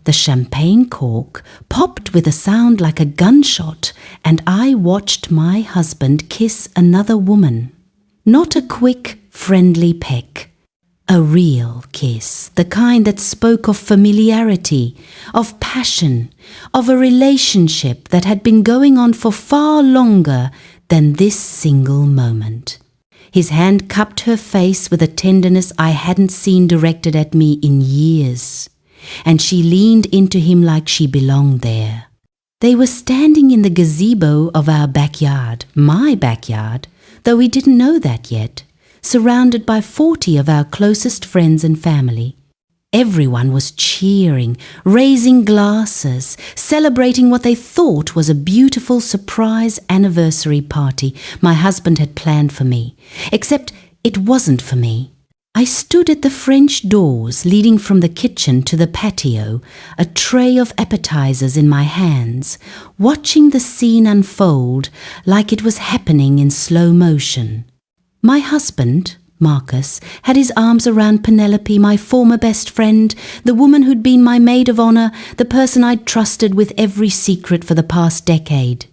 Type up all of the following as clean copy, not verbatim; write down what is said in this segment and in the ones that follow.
The champagne cork popped with a sound like a gunshot, and I watched my husband kiss another woman. Not a quick, friendly peck. A real kiss, the kind that spoke of familiarity, of passion, of a relationship that had been going on for far longer than this single moment. His hand cupped her face with a tenderness I hadn't seen directed at me in years, and she leaned into him like she belonged there. They were standing in the gazebo of our backyard, my backyard, though we didn't know that yet, surrounded by 40 of our closest friends and family. Everyone was cheering, raising glasses, celebrating what they thought was a beautiful surprise anniversary party my husband had planned for me, except it wasn't for me. I stood at the French doors leading from the kitchen to the patio, a tray of appetizers in my hands, watching the scene unfold like it was happening in slow motion. My husband, Marcus, had his arms around Penelope, my former best friend, the woman who'd been my maid of honor, the person I'd trusted with every secret for the past decade.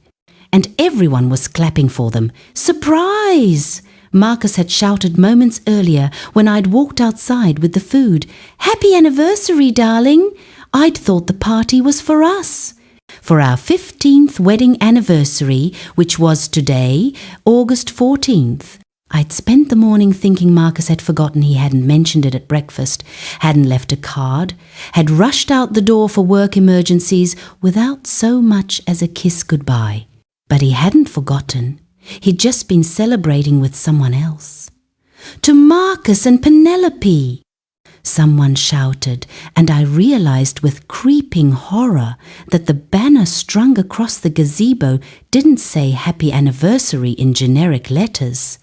And everyone was clapping for them. Surprise! Marcus had shouted moments earlier when I'd walked outside with the food. Happy anniversary, darling! I'd thought the party was for us. For our 15th wedding anniversary, which was today, August 14th. I'd spent the morning thinking Marcus had forgotten he hadn't mentioned it at breakfast, hadn't left a card, had rushed out the door for work emergencies without so much as a kiss goodbye. But he hadn't forgotten. He'd just been celebrating with someone else. To Marcus and Penelope! Someone shouted, and I realized with creeping horror that the banner strung across the gazebo didn't say Happy Anniversary in generic letters.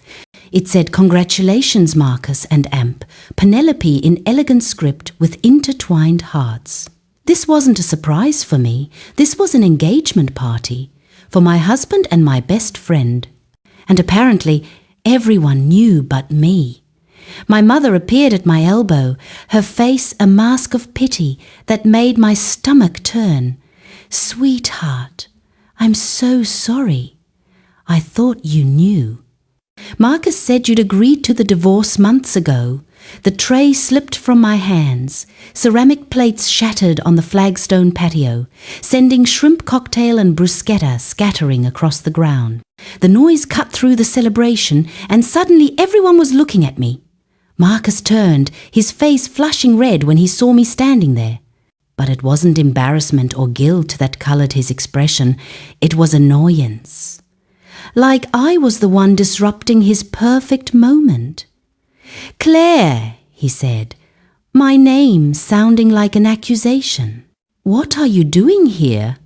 It said, Congratulations, Marcus and Amp, Penelope in elegant script with intertwined hearts. This wasn't a surprise for me. This was an engagement party for my husband and my best friend. And apparently everyone knew but me. My mother appeared at my elbow, her face a mask of pity that made my stomach turn. Sweetheart, I'm so sorry. I thought you knew. Marcus said you'd agreed to the divorce months ago. The tray slipped from my hands. Ceramic plates shattered on the flagstone patio, sending shrimp cocktail and bruschetta scattering across the ground. The noise cut through the celebration, and suddenly everyone was looking at me. Marcus turned, his face flushing red when he saw me standing there. But it wasn't embarrassment or guilt that colored his expression. It was annoyance. Like I was the one disrupting his perfect moment. Claire, he said, my name sounding like an accusation. What are you doing here?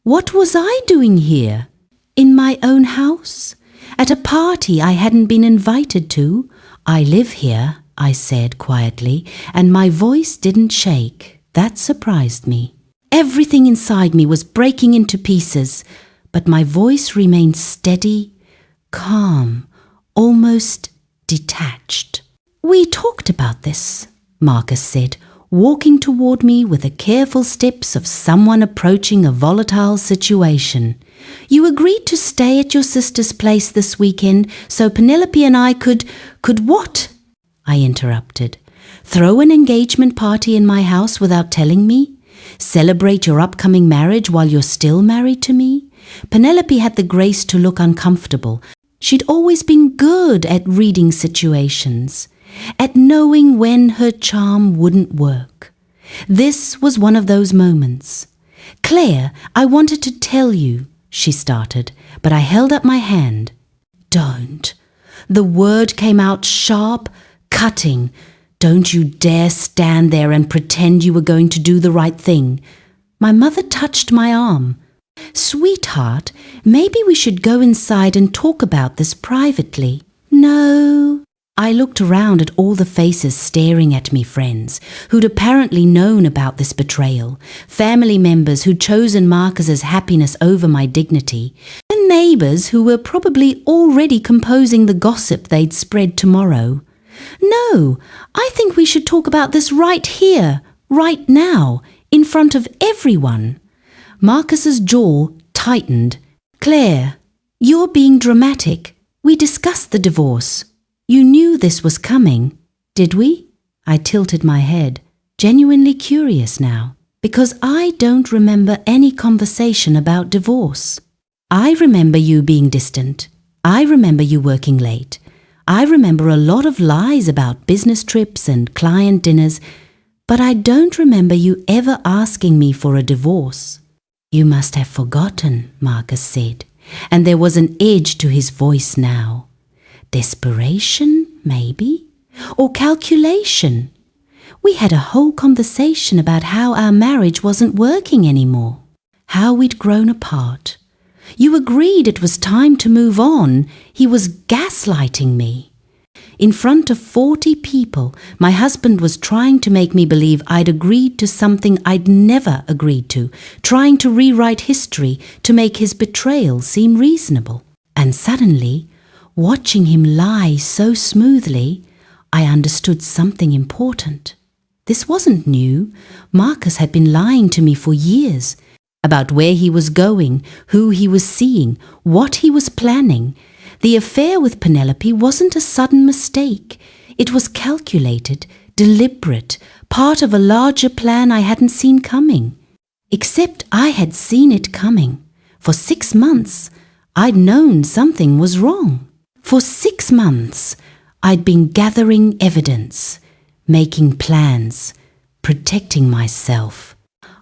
What was I doing here? In my own house? At a party I hadn't been invited to? I live here, I said quietly, and my voice didn't shake. That surprised me. Everything inside me was breaking into pieces, but my voice remained steady, calm, almost detached. We talked about this, Marcus said, walking toward me with the careful steps of someone approaching a volatile situation. You agreed to stay at your sister's place this weekend so Penelope and I could what? I interrupted. Throw an engagement party in my house without telling me? Celebrate your upcoming marriage while you're still married to me? Penelope had the grace to look uncomfortable. She'd always been good at reading situations, at knowing when her charm wouldn't work. This was one of those moments. Claire, I wanted to tell you, she started, but I held up my hand. Don't. The word came out sharp, cutting. Don't you dare stand there and pretend you were going to do the right thing. My mother touched my arm. Sweetheart, maybe we should go inside and talk about this privately. No. I looked around at all the faces staring at me, friends who'd apparently known about this betrayal, family members who'd chosen Marcus's happiness over my dignity, and neighbors who were probably already composing the gossip they'd spread tomorrow. No, I think we should talk about this right here, right now, in front of everyone. Marcus's jaw tightened. Claire, you're being dramatic. We discussed the divorce. You knew this was coming, did we? I tilted my head, genuinely curious now, because I don't remember any conversation about divorce. I remember you being distant. I remember you working late. I remember a lot of lies about business trips and client dinners, but I don't remember you ever asking me for a divorce. You must have forgotten, Marcus said, and there was an edge to his voice now. Desperation, maybe? Or calculation? We had a whole conversation about how our marriage wasn't working anymore, how we'd grown apart. You agreed it was time to move on. He was gaslighting me. In front of 40 people, my husband was trying to make me believe I'd agreed to something I'd never agreed to, trying to rewrite history to make his betrayal seem reasonable. And suddenly, watching him lie so smoothly, I understood something important. This wasn't new. Marcus had been lying to me for years about where he was going, who he was seeing, what he was planning. The affair with Penelope wasn't a sudden mistake. It was calculated, deliberate, part of a larger plan I hadn't seen coming. Except I had seen it coming. For 6 months, I'd known something was wrong. For 6 months, I'd been gathering evidence, making plans, protecting myself.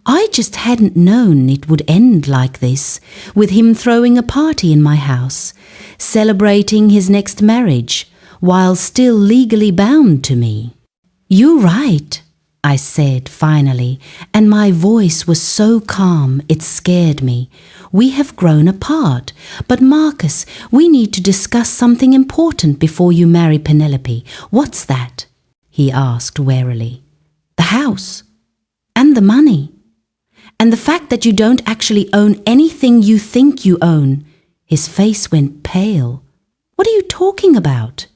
I just hadn't known it would end like this, with him throwing a party in my house, celebrating his next marriage, while still legally bound to me. "You're right," I said finally, and my voice was so calm it scared me. "We have grown apart, but Marcus, we need to discuss something important before you marry Penelope. What's that?" he asked warily. "The house, and the money, and the fact that you don't actually own anything you think you own." His face went pale. "What are you talking about?"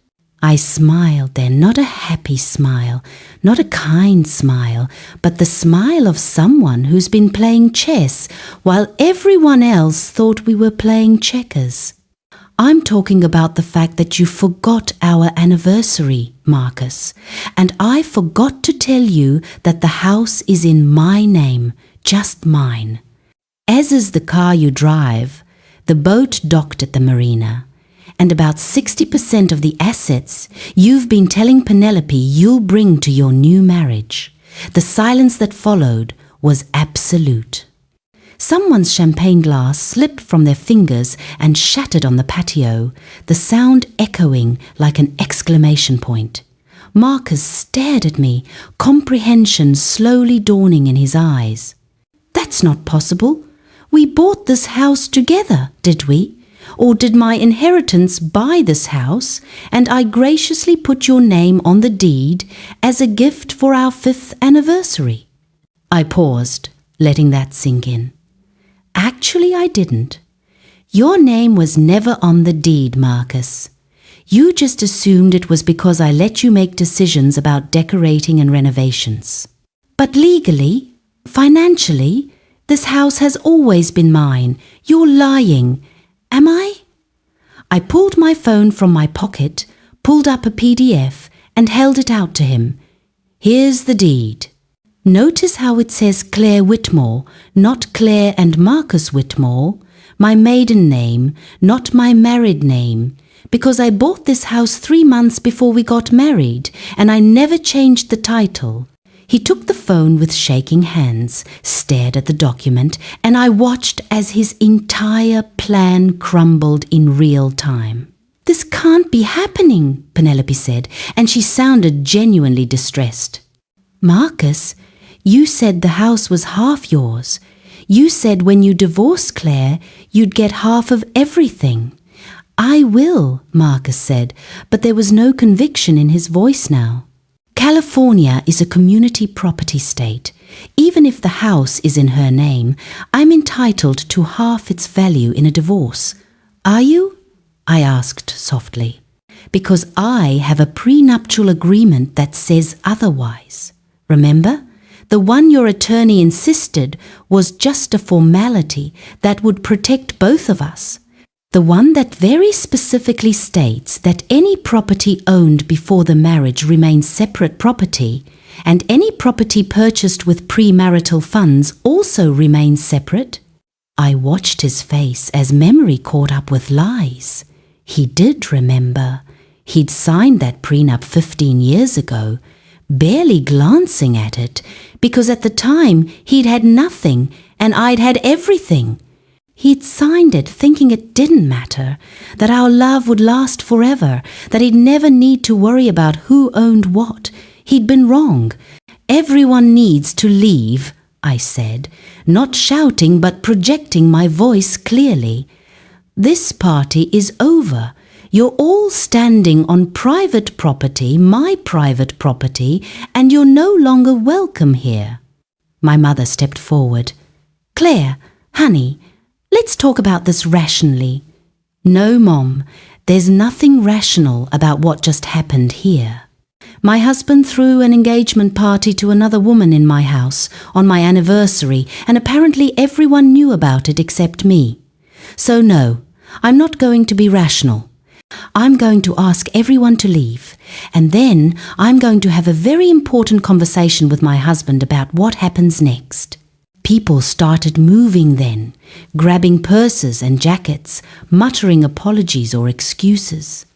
I smiled then, not a happy smile, not a kind smile, but the smile of someone who's been playing chess while everyone else thought we were playing checkers. "I'm talking about the fact that you forgot our anniversary, Marcus, and I forgot to tell you that the house is in my name, just mine. As is the car you drive, the boat docked at the marina, and about 60% of the assets you've been telling Penelope you'll bring to your new marriage." The silence that followed was absolute. Someone's champagne glass slipped from their fingers and shattered on the patio, the sound echoing like an exclamation point. Marcus stared at me, comprehension slowly dawning in his eyes. "That's not possible. We bought this house together, did we? Or did my inheritance buy this house, and I graciously put your name on the deed as a gift for our 5th anniversary?" I paused, letting that sink in. "Actually, I didn't. Your name was never on the deed, Marcus. You just assumed it was because I let you make decisions about decorating and renovations. But legally, financially, this house has always been mine. You're lying. Am I?" I pulled my phone from my pocket, pulled up a PDF, and held it out to him. "Here's the deed. Notice how it says Claire Whitmore, not Claire and Marcus Whitmore, my maiden name, not my married name, because I bought this house 3 months before we got married, and I never changed the title." He took the phone with shaking hands, stared at the document, and I watched as his entire plan crumbled in real time. "This can't be happening," Penelope said, and she sounded genuinely distressed. "Marcus, you said the house was half yours. You said when you divorced Claire, you'd get half of everything." "I will," Marcus said, but there was no conviction in his voice now. "California is a community property state. Even if the house is in her name, I'm entitled to half its value in a divorce. Are you?" I asked softly. "Because I have a prenuptial agreement that says otherwise. Remember? The one your attorney insisted was just a formality that would protect both of us. The one that very specifically states that any property owned before the marriage remains separate property, and any property purchased with premarital funds also remains separate. I watched his face as memory caught up with lies. He did remember. He'd signed that prenup 15 years ago, barely glancing at it, because at the time he'd had nothing and I'd had everything. He'd signed it thinking it didn't matter, that our love would last forever, that he'd never need to worry about who owned what. He'd been wrong. Everyone needs to leave, I said, not shouting but projecting my voice clearly. This party is over. You're all standing on private property, my private property, and you're no longer welcome here. My mother stepped forward. Claire, honey, let's talk about this rationally. No, Mom, there's nothing rational about what just happened here. My husband threw an engagement party to another woman in my house on my anniversary, and apparently everyone knew about it except me. So no, I'm not going to be rational. I'm going to ask everyone to leave, and then I'm going to have a very important conversation with my husband about what happens next. People started moving then, grabbing purses and jackets, muttering apologies or excuses.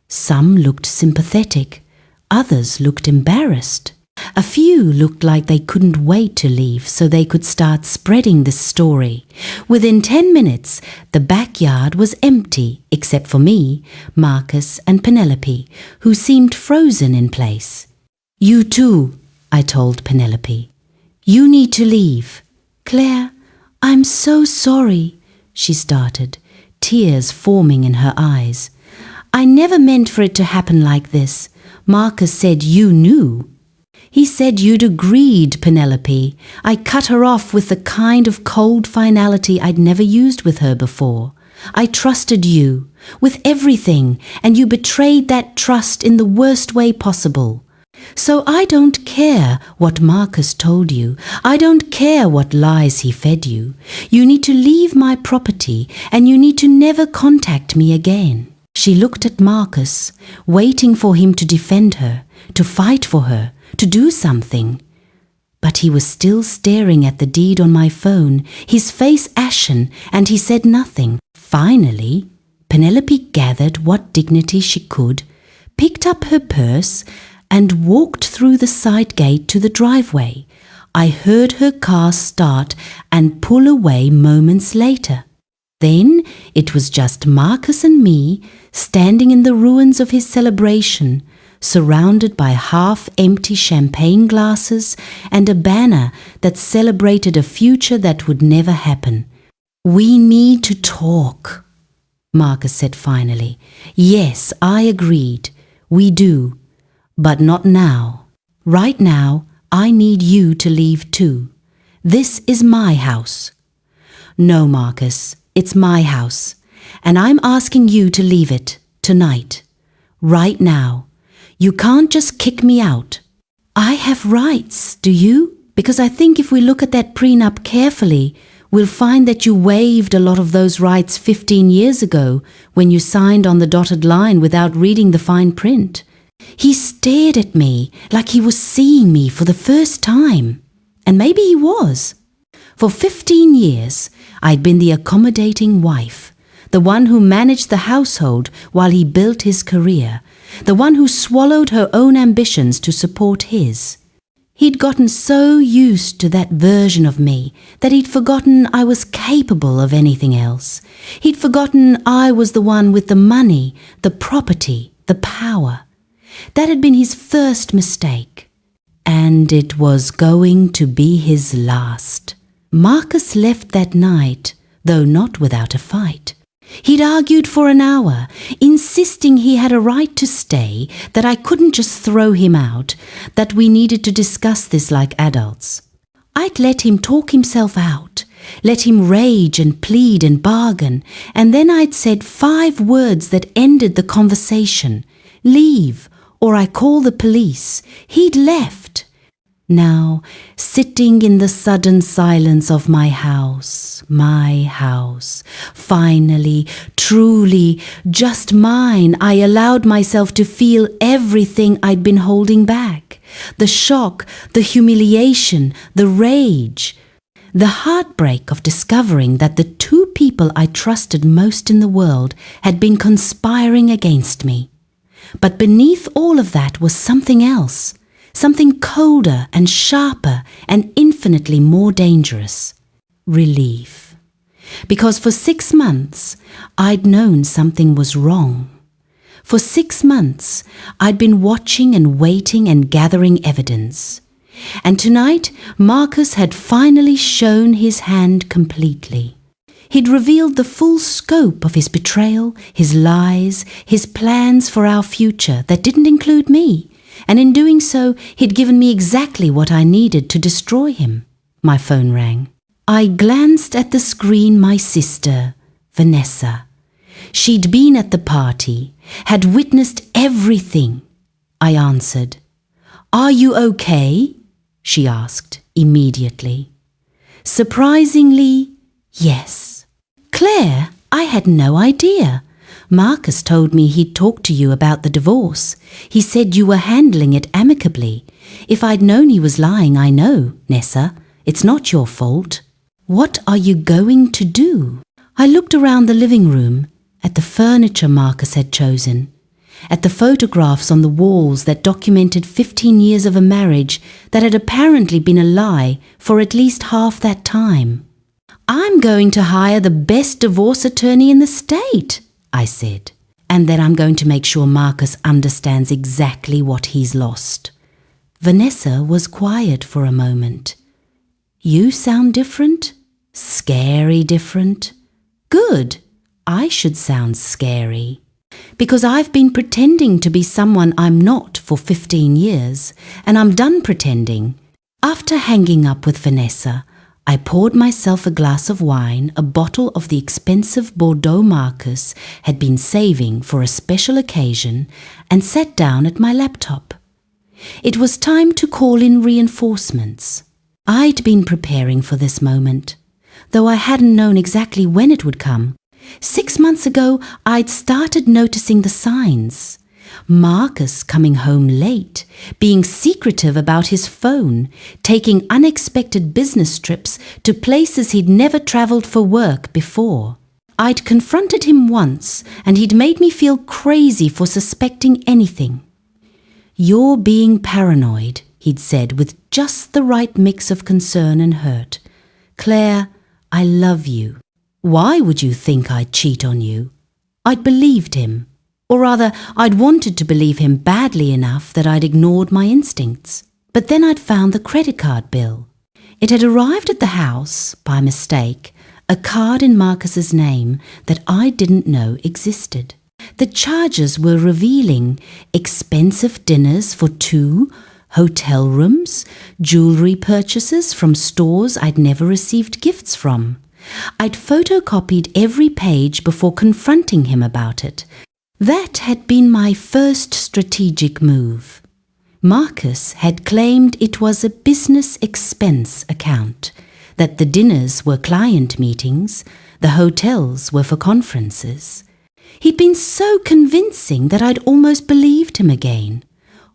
Some looked sympathetic, others looked embarrassed. A few looked like they couldn't wait to leave so they could start spreading this story. Within 10 minutes, the backyard was empty, except for me, Marcus and Penelope, who seemed frozen in place. You too, I told Penelope. You need to leave. Claire, I'm so sorry, she started, tears forming in her eyes. I never meant for it to happen like this. Marcus said you knew. He said you'd agreed, Penelope. I cut her off with the kind of cold finality I'd never used with her before. I trusted you, with everything, and you betrayed that trust in the worst way possible. So I don't care what Marcus told you. I don't care what lies he fed you. You need to leave my property, and you need to never contact me again. She looked at Marcus, waiting for him to defend her, to fight for her, to do something. But he was still staring at the deed on my phone, his face ashen, and he said nothing. Finally, Penelope gathered what dignity she could, picked up her purse, and walked through the side gate to the driveway. I heard her car start and pull away moments later. Then it was just Marcus and me, standing in the ruins of his celebration, surrounded by half-empty champagne glasses and a banner that celebrated a future that would never happen. We need to talk, Marcus said finally. Yes, I agreed. We do. But not now. Right now, I need you to leave too. This is my house. No, Marcus, it's my house, and I'm asking you to leave it tonight, right now. You can't just kick me out. I have rights, do you? Because I think if we look at that prenup carefully, we'll find that you waived a lot of those rights 15 years ago when you signed on the dotted line without reading the fine print. He stared at me like he was seeing me for the first time. And maybe he was. For 15 years, I'd been the accommodating wife, the one who managed the household while he built his career, the one who swallowed her own ambitions to support his. He'd gotten so used to that version of me that he'd forgotten I was capable of anything else. He'd forgotten I was the one with the money, the property, the power. That had been his first mistake. And it was going to be his last. Marcus left that night, though not without a fight. He'd argued for an hour, insisting he had a right to stay, that I couldn't just throw him out, that we needed to discuss this like adults. I'd let him talk himself out, let him rage and plead and bargain, and then I'd said 5 words that ended the conversation. Leave, or I call the police. He'd left. Now, sitting in the sudden silence of my house, finally, truly, just mine, I allowed myself to feel everything I'd been holding back. The shock, the humiliation, the rage, the heartbreak of discovering that the two people I trusted most in the world had been conspiring against me. But beneath all of that was something else. Something colder and sharper and infinitely more dangerous. Relief. Because for 6 months, I'd known something was wrong. For 6 months, I'd been watching and waiting and gathering evidence. And tonight, Marcus had finally shown his hand completely. He'd revealed the full scope of his betrayal, his lies, his plans for our future that didn't include me. And in doing so, he'd given me exactly what I needed to destroy him. My phone rang. I glanced at the screen. My sister, Vanessa. She'd been at the party, had witnessed everything. I answered. "Are you okay?" she asked immediately. Surprisingly, yes. "Claire, I had no idea. Marcus told me he'd talked to you about the divorce. He said you were handling it amicably. If I'd known he was lying, I know, Nessa. It's not your fault. What are you going to do?" I looked around the living room, at the furniture Marcus had chosen, at the photographs on the walls that documented 15 years of a marriage that had apparently been a lie for at least half that time. "I'm going to hire the best divorce attorney in the state," I said, "and then I'm going to make sure Marcus understands exactly what he's lost." Vanessa was quiet for a moment. "You sound different? Scary different? Good. I should sound scary. Because I've been pretending to be someone I'm not for 15 years, and I'm done pretending. After hanging up with Vanessa, I poured myself a glass of wine, a bottle of the expensive Bordeaux Marcus had been saving for a special occasion, and sat down at my laptop. It was time to call in reinforcements. I'd been preparing for this moment, though I hadn't known exactly when it would come. 6 months ago, I'd started noticing the signs. Marcus coming home late, being secretive about his phone, taking unexpected business trips to places he'd never travelled for work before. I'd confronted him once, and he'd made me feel crazy for suspecting anything. "You're being paranoid," he'd said with just the right mix of concern and hurt. "Claire, I love you. Why would you think I'd cheat on you?" I'd believed him. Or rather, I'd wanted to believe him badly enough that I'd ignored my instincts. But then I'd found the credit card bill. It had arrived at the house, by mistake, a card in Marcus's name that I didn't know existed. The charges were revealing: expensive dinners for 2, hotel rooms, jewelry purchases from stores I'd never received gifts from. I'd photocopied every page before confronting him about it. That had been my first strategic move. Marcus had claimed it was a business expense account, that the dinners were client meetings, the hotels were for conferences. He'd been so convincing that I'd almost believed him again.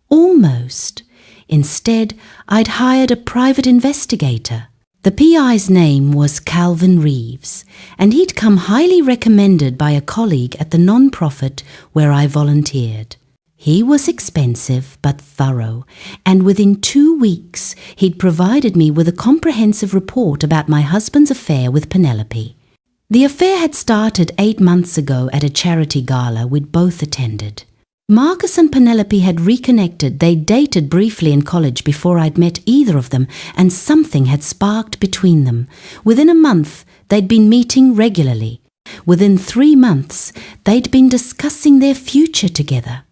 Almost. Instead, I'd hired a private investigator. The PI's name was Calvin Reeves, and he'd come highly recommended by a colleague at the non-profit where I volunteered. He was expensive but thorough, and within 2 weeks he'd provided me with a comprehensive report about my husband's affair with Penelope. The affair had started 8 months ago at a charity gala we'd both attended. Marcus and Penelope had reconnected. They dated briefly in college before I'd met either of them, and something had sparked between them. Within a month, they'd been meeting regularly. Within 3 months, they'd been discussing their future together.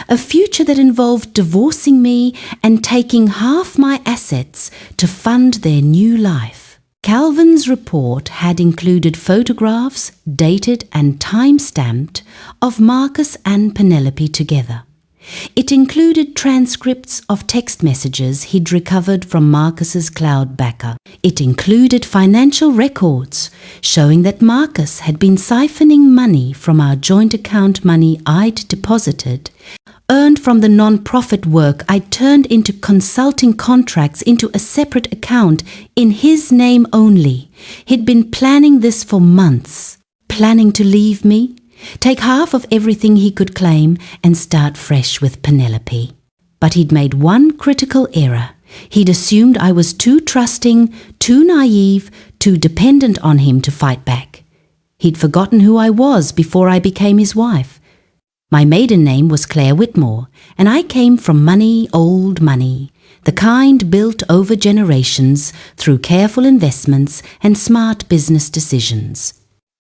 A future that involved divorcing me and taking half my assets to fund their new life. Calvin's report had included photographs, dated and time-stamped, of Marcus and Penelope together. It included transcripts of text messages he'd recovered from Marcus's cloud backup. It included financial records showing that Marcus had been siphoning money from our joint account money I'd deposited, earned from the non-profit work I'd turned into consulting contracts into a separate account in his name only. He'd been planning this for months, planning to leave me, take half of everything he could claim and start fresh with Penelope. But he'd made one critical error. He'd assumed I was too trusting, too naive, too dependent on him to fight back. He'd forgotten who I was before I became his wife. My maiden name was Claire Whitmore, and I came from money, old money, the kind built over generations through careful investments and smart business decisions.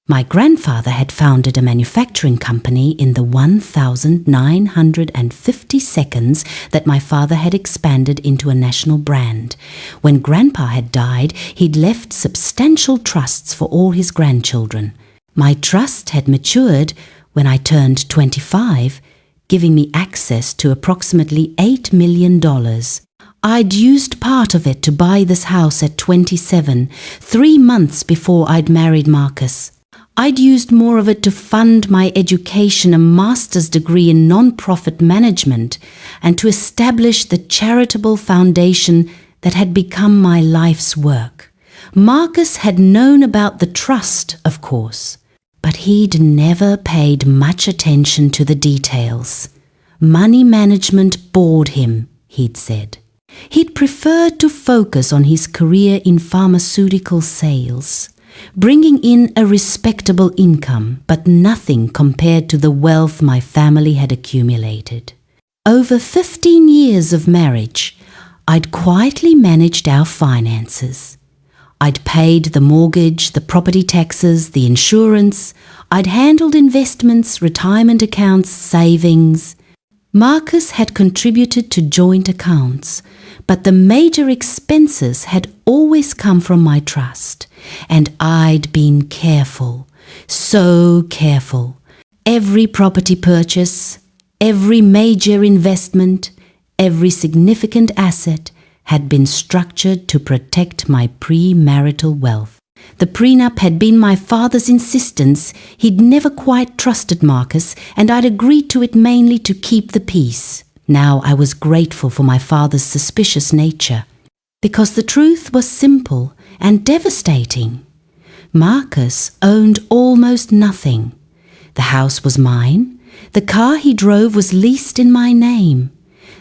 My grandfather had founded a manufacturing company in the 1,950 seconds that my father had expanded into a national brand. When Grandpa had died, he'd left substantial trusts for all his grandchildren. My trust had matured when I turned 25, giving me access to approximately $8 million. I'd used part of it to buy this house at 27, 3 months before I'd married Marcus. I'd used more of it to fund my education, a master's degree in non-profit management, and to establish the charitable foundation that had become my life's work. Marcus had known about the trust, of course, but he'd never paid much attention to the details. Money management bored him, he'd said. He'd preferred to focus on his career in pharmaceutical sales, bringing in a respectable income, but nothing compared to the wealth my family had accumulated. Over 15 years of marriage, I'd quietly managed our finances. I'd paid the mortgage, the property taxes, the insurance. I'd handled investments, retirement accounts, savings. Marcus had contributed to joint accounts, but the major expenses had always come from my trust, and I'd been careful, so careful. Every property purchase, every major investment, every significant asset had been structured to protect my premarital wealth. The prenup had been my father's insistence. He'd never quite trusted Marcus, and I'd agreed to it mainly to keep the peace. Now I was grateful for my father's suspicious nature, because the truth was simple and devastating. Marcus owned almost nothing. The house was mine. The car he drove was leased in my name.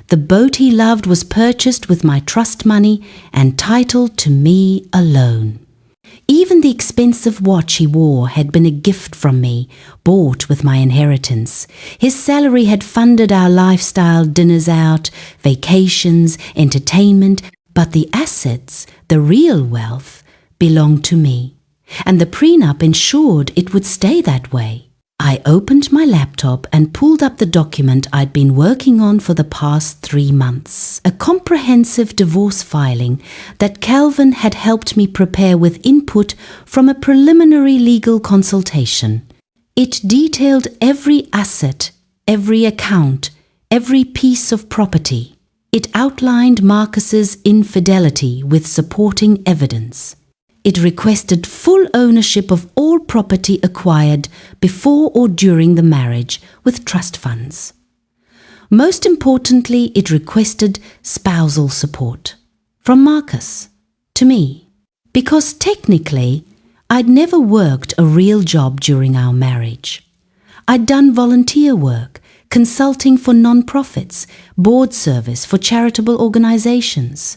The boat he loved was purchased with my trust money and titled to me alone. Even the expensive watch he wore had been a gift from me, bought with my inheritance. His salary had funded our lifestyle, dinners out, vacations, entertainment, but the assets, the real wealth, belonged to me. And the prenup ensured it would stay that way. I opened my laptop and pulled up the document I'd been working on for the past 3 months, a comprehensive divorce filing that Calvin had helped me prepare with input from a preliminary legal consultation. It detailed every asset, every account, every piece of property. It outlined Marcus's infidelity with supporting evidence. It requested full ownership of all property acquired before or during the marriage with trust funds. Most importantly, it requested spousal support from Marcus to me, because technically I'd never worked a real job during our marriage. I'd done volunteer work, consulting for non-profits, board service for charitable organizations,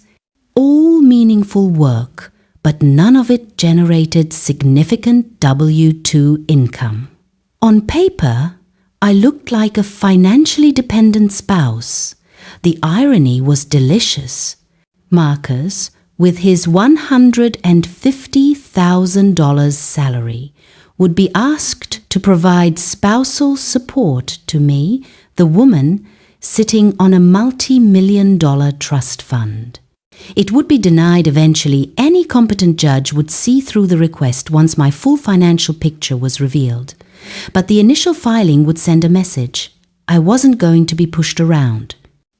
all meaningful work, but none of it generated significant W-2 income. On paper, I looked like a financially dependent spouse. The irony was delicious. Marcus, with his $150,000 salary, would be asked to provide spousal support to me, the woman, sitting on a multi-million-dollar trust fund. It would be denied eventually. Any competent judge would see through the request once my full financial picture was revealed. But the initial filing would send a message. I wasn't going to be pushed around.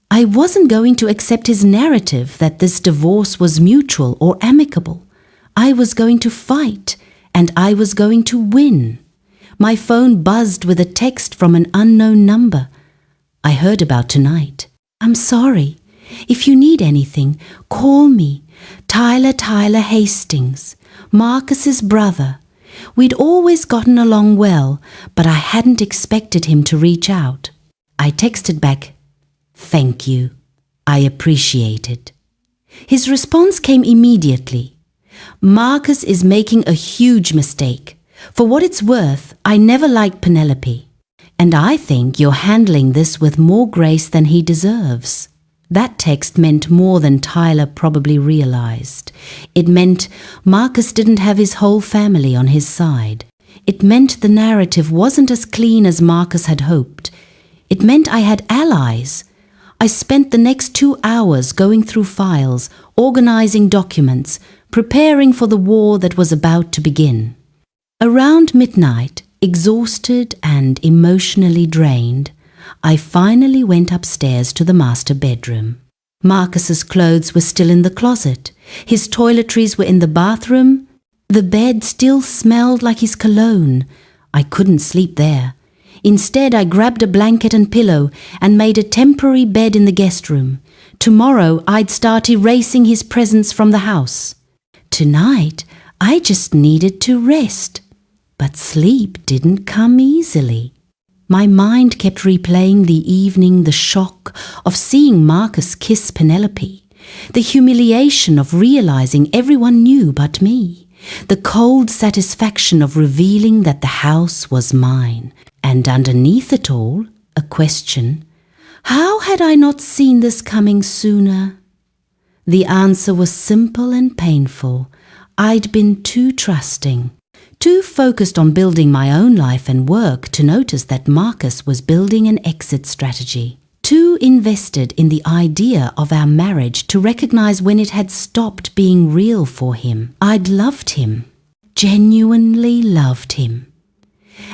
I wasn't going to accept his narrative that this divorce was mutual or amicable. I was going to fight, and I was going to win. My phone buzzed with a text from an unknown number. I heard about tonight. I'm sorry. If you need anything, call me. Tyler Hastings, Marcus's brother. We'd always gotten along well, but I hadn't expected him to reach out. I texted back, "Thank you. I appreciate it." His response came immediately. "Marcus is making a huge mistake. For what it's worth, I never liked Penelope. And I think you're handling this with more grace than he deserves." That text meant more than Tyler probably realized. It meant Marcus didn't have his whole family on his side. It meant the narrative wasn't as clean as Marcus had hoped. It meant I had allies. I spent the next 2 hours going through files, organizing documents, preparing for the war that was about to begin. Around midnight, exhausted and emotionally drained, I finally went upstairs to the master bedroom. Marcus's clothes were still in the closet. His toiletries were in the bathroom. The bed still smelled like his cologne. I couldn't sleep there. Instead, I grabbed a blanket and pillow and made a temporary bed in the guest room. Tomorrow, I'd start erasing his presence from the house. Tonight, I just needed to rest. But sleep didn't come easily. My mind kept replaying the evening, the shock of seeing Marcus kiss Penelope, the humiliation of realizing everyone knew but me, the cold satisfaction of revealing that the house was mine, and underneath it all, a question: how had I not seen this coming sooner? The answer was simple and painful. I'd been too trusting. Too focused on building my own life and work to notice that Marcus was building an exit strategy. Too invested in the idea of our marriage to recognize when it had stopped being real for him. I'd loved him, genuinely loved him.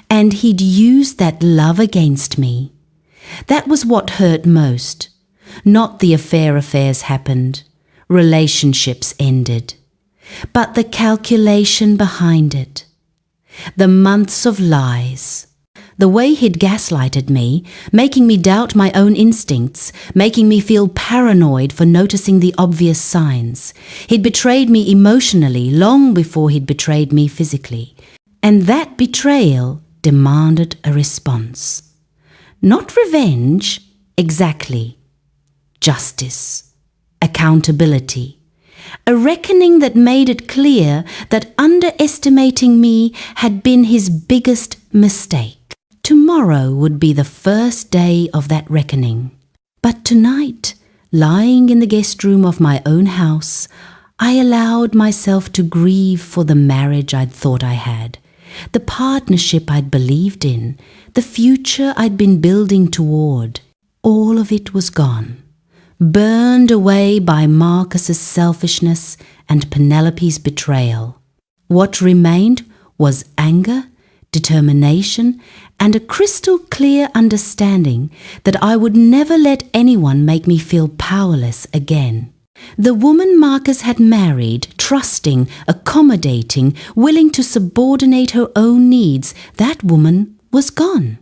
And he'd used that love against me. That was what hurt most. Not the affairs happened, relationships ended, but the calculation behind it. The months of lies. The way he'd gaslighted me, making me doubt my own instincts, making me feel paranoid for noticing the obvious signs. He'd betrayed me emotionally long before he'd betrayed me physically. And that betrayal demanded a response. Not revenge, exactly. Justice. Accountability. A reckoning that made it clear that underestimating me had been his biggest mistake. Tomorrow would be the first day of that reckoning. But tonight, lying in the guest room of my own house, I allowed myself to grieve for the marriage I'd thought I had, the partnership I'd believed in, the future I'd been building toward. All of it was gone. Burned away by Marcus's selfishness and Penelope's betrayal. What remained was anger, determination, and a crystal clear understanding that I would never let anyone make me feel powerless again. The woman Marcus had married, trusting, accommodating, willing to subordinate her own needs, that woman was gone.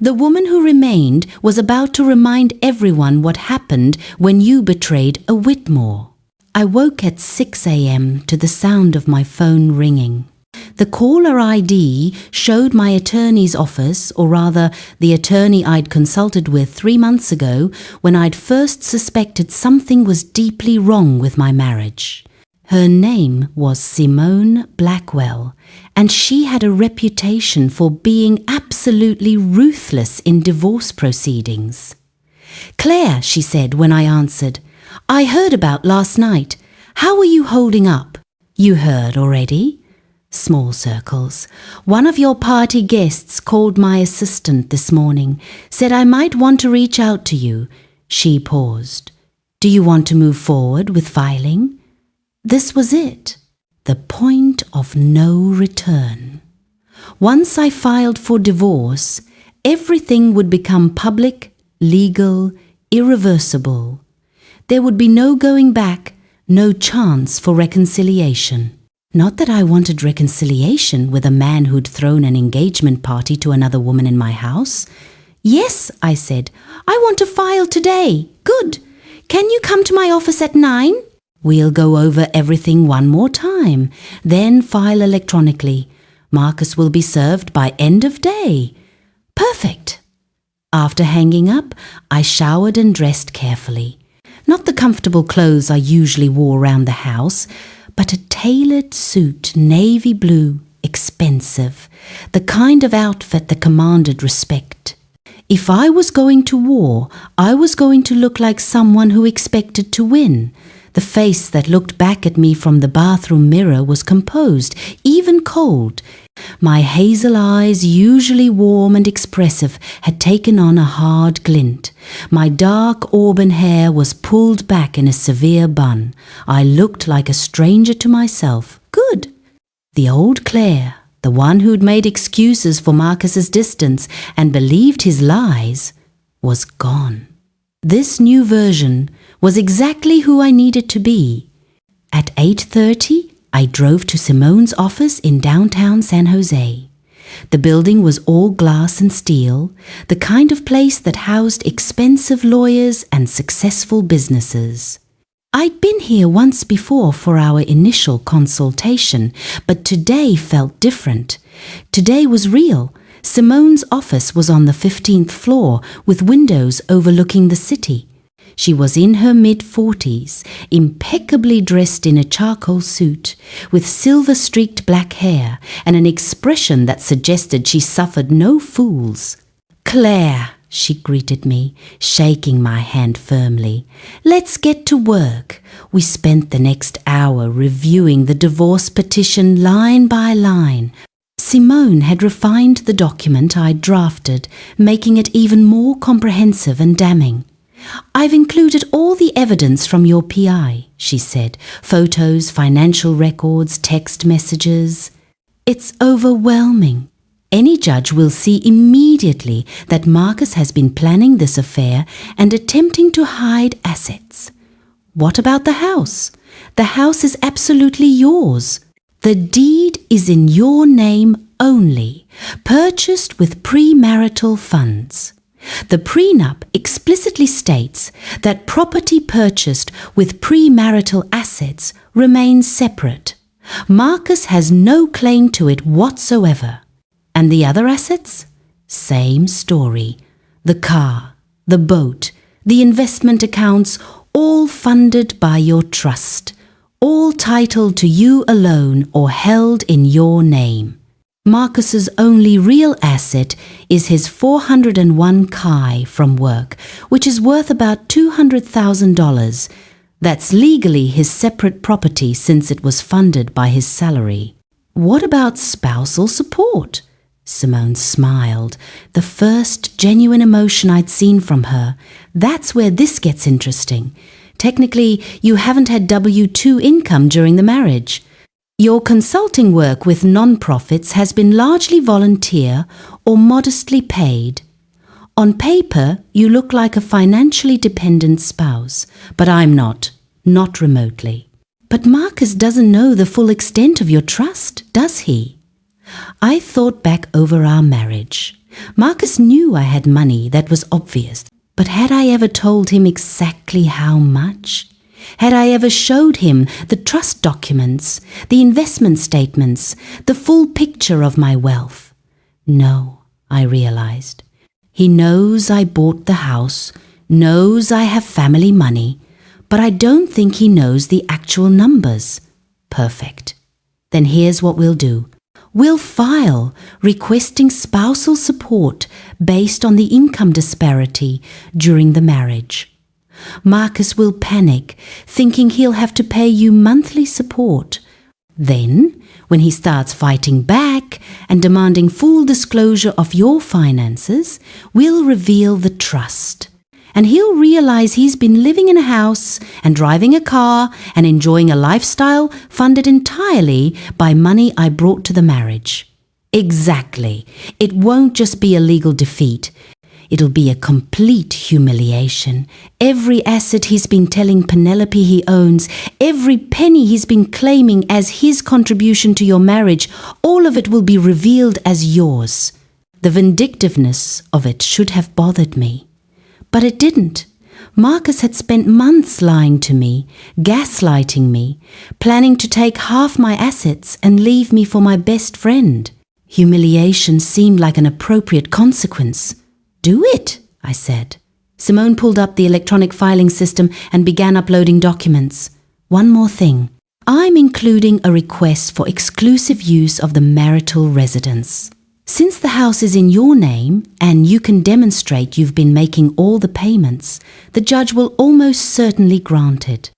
The woman who remained was about to remind everyone what happened when you betrayed a Whitmore. I woke at 6 a.m. to the sound of my phone ringing. The caller ID showed my attorney's office, or rather the attorney I'd consulted with 3 months ago when I'd first suspected something was deeply wrong with my marriage. Her name was Simone Blackwell, and she had a reputation for being absolutely ruthless in divorce proceedings. "Claire," she said when I answered, "I heard about last night. How are you holding up?" "You heard already?" Small circles. "One of your party guests called my assistant this morning, said I might want to reach out to you." She paused. "Do you want to move forward with filing?" This was it. The point of no return. Once I filed for divorce, Everything would become public, legal, irreversible. There would be no going back, no chance for reconciliation. Not that I wanted reconciliation with a man who'd thrown an engagement party to another woman in my house. Yes, I said, I want to file today. Good. Can you come to my office at 9? We'll go over everything one more time, then file electronically. Marcus will be served by end of day. Perfect. After hanging up, I showered and dressed carefully. Not the comfortable clothes I usually wore around the house, but a tailored suit, navy blue, expensive, the kind of outfit that commanded respect. If I was going to war, I was going to look like someone who expected to win. The face that looked back at me from the bathroom mirror was composed, even cold. My hazel eyes, usually warm and expressive, had taken on a hard glint. My dark auburn hair was pulled back in a severe bun. I looked like a stranger to myself. Good. The old Claire, the one who'd made excuses for Marcus's distance and believed his lies, was gone. This new version was exactly who I needed to be. At 8:30, I drove to Simone's office in downtown San Jose. The building was all glass and steel, the kind of place that housed expensive lawyers and successful businesses. I'd been here once before for our initial consultation, but today felt different. Today was real. Simone's office was on the 15th floor with windows overlooking the city. She was in her mid-40s, impeccably dressed in a charcoal suit, with silver-streaked black hair and an expression that suggested she suffered no fools. "Claire," she greeted me, shaking my hand firmly. "Let's get to work." We spent the next hour reviewing the divorce petition line by line. Simone had refined the document I'd drafted, making it even more comprehensive and damning. "I've included all the evidence from your PI," she said. "Photos, financial records, text messages. It's overwhelming. Any judge will see immediately that Marcus has been planning this affair and attempting to hide assets. What about the house? The house is absolutely yours. The deed is in your name only, purchased with premarital funds. The prenup explicitly states that property purchased with premarital assets remains separate. Marcus has no claim to it whatsoever. And the other assets? Same story. The car, the boat, the investment accounts, all funded by your trust, all titled to you alone or held in your name. Marcus's only real asset is his 401 Chi from work, which is worth about $200,000. That's legally his separate property since it was funded by his salary. What about spousal support? Simone smiled, the first genuine emotion I'd seen from her. That's where this gets interesting. Technically, you haven't had W-2 income during the marriage. Your consulting work with non-profits has been largely volunteer or modestly paid. On paper, you look like a financially dependent spouse, but I'm not remotely. But Marcus doesn't know the full extent of your trust, does he? I thought back over our marriage. Marcus knew I had money, that was obvious, but had I ever told him exactly how much? Had I ever showed him the trust documents, the investment statements, the full picture of my wealth? No, I realized. He knows I bought the house, knows I have family money, but I don't think he knows the actual numbers. Perfect. Then here's what we'll do. We'll file requesting spousal support based on the income disparity during the marriage. Marcus will panic, thinking he'll have to pay you monthly support. Then, when he starts fighting back and demanding full disclosure of your finances, we'll reveal the trust. And he'll realize he's been living in a house and driving a car and enjoying a lifestyle funded entirely by money I brought to the marriage. Exactly. It won't just be a legal defeat. It'll be a complete humiliation. Every asset he's been telling Penelope he owns, every penny he's been claiming as his contribution to your marriage, all of it will be revealed as yours. The vindictiveness of it should have bothered me. But it didn't. Marcus had spent months lying to me, gaslighting me, planning to take half my assets and leave me for my best friend. Humiliation seemed like an appropriate consequence. Do it, I said. Simone pulled up the electronic filing system and began uploading documents. One more thing. I'm including a request for exclusive use of the marital residence. Since the house is in your name and you can demonstrate you've been making all the payments, the judge will almost certainly grant it.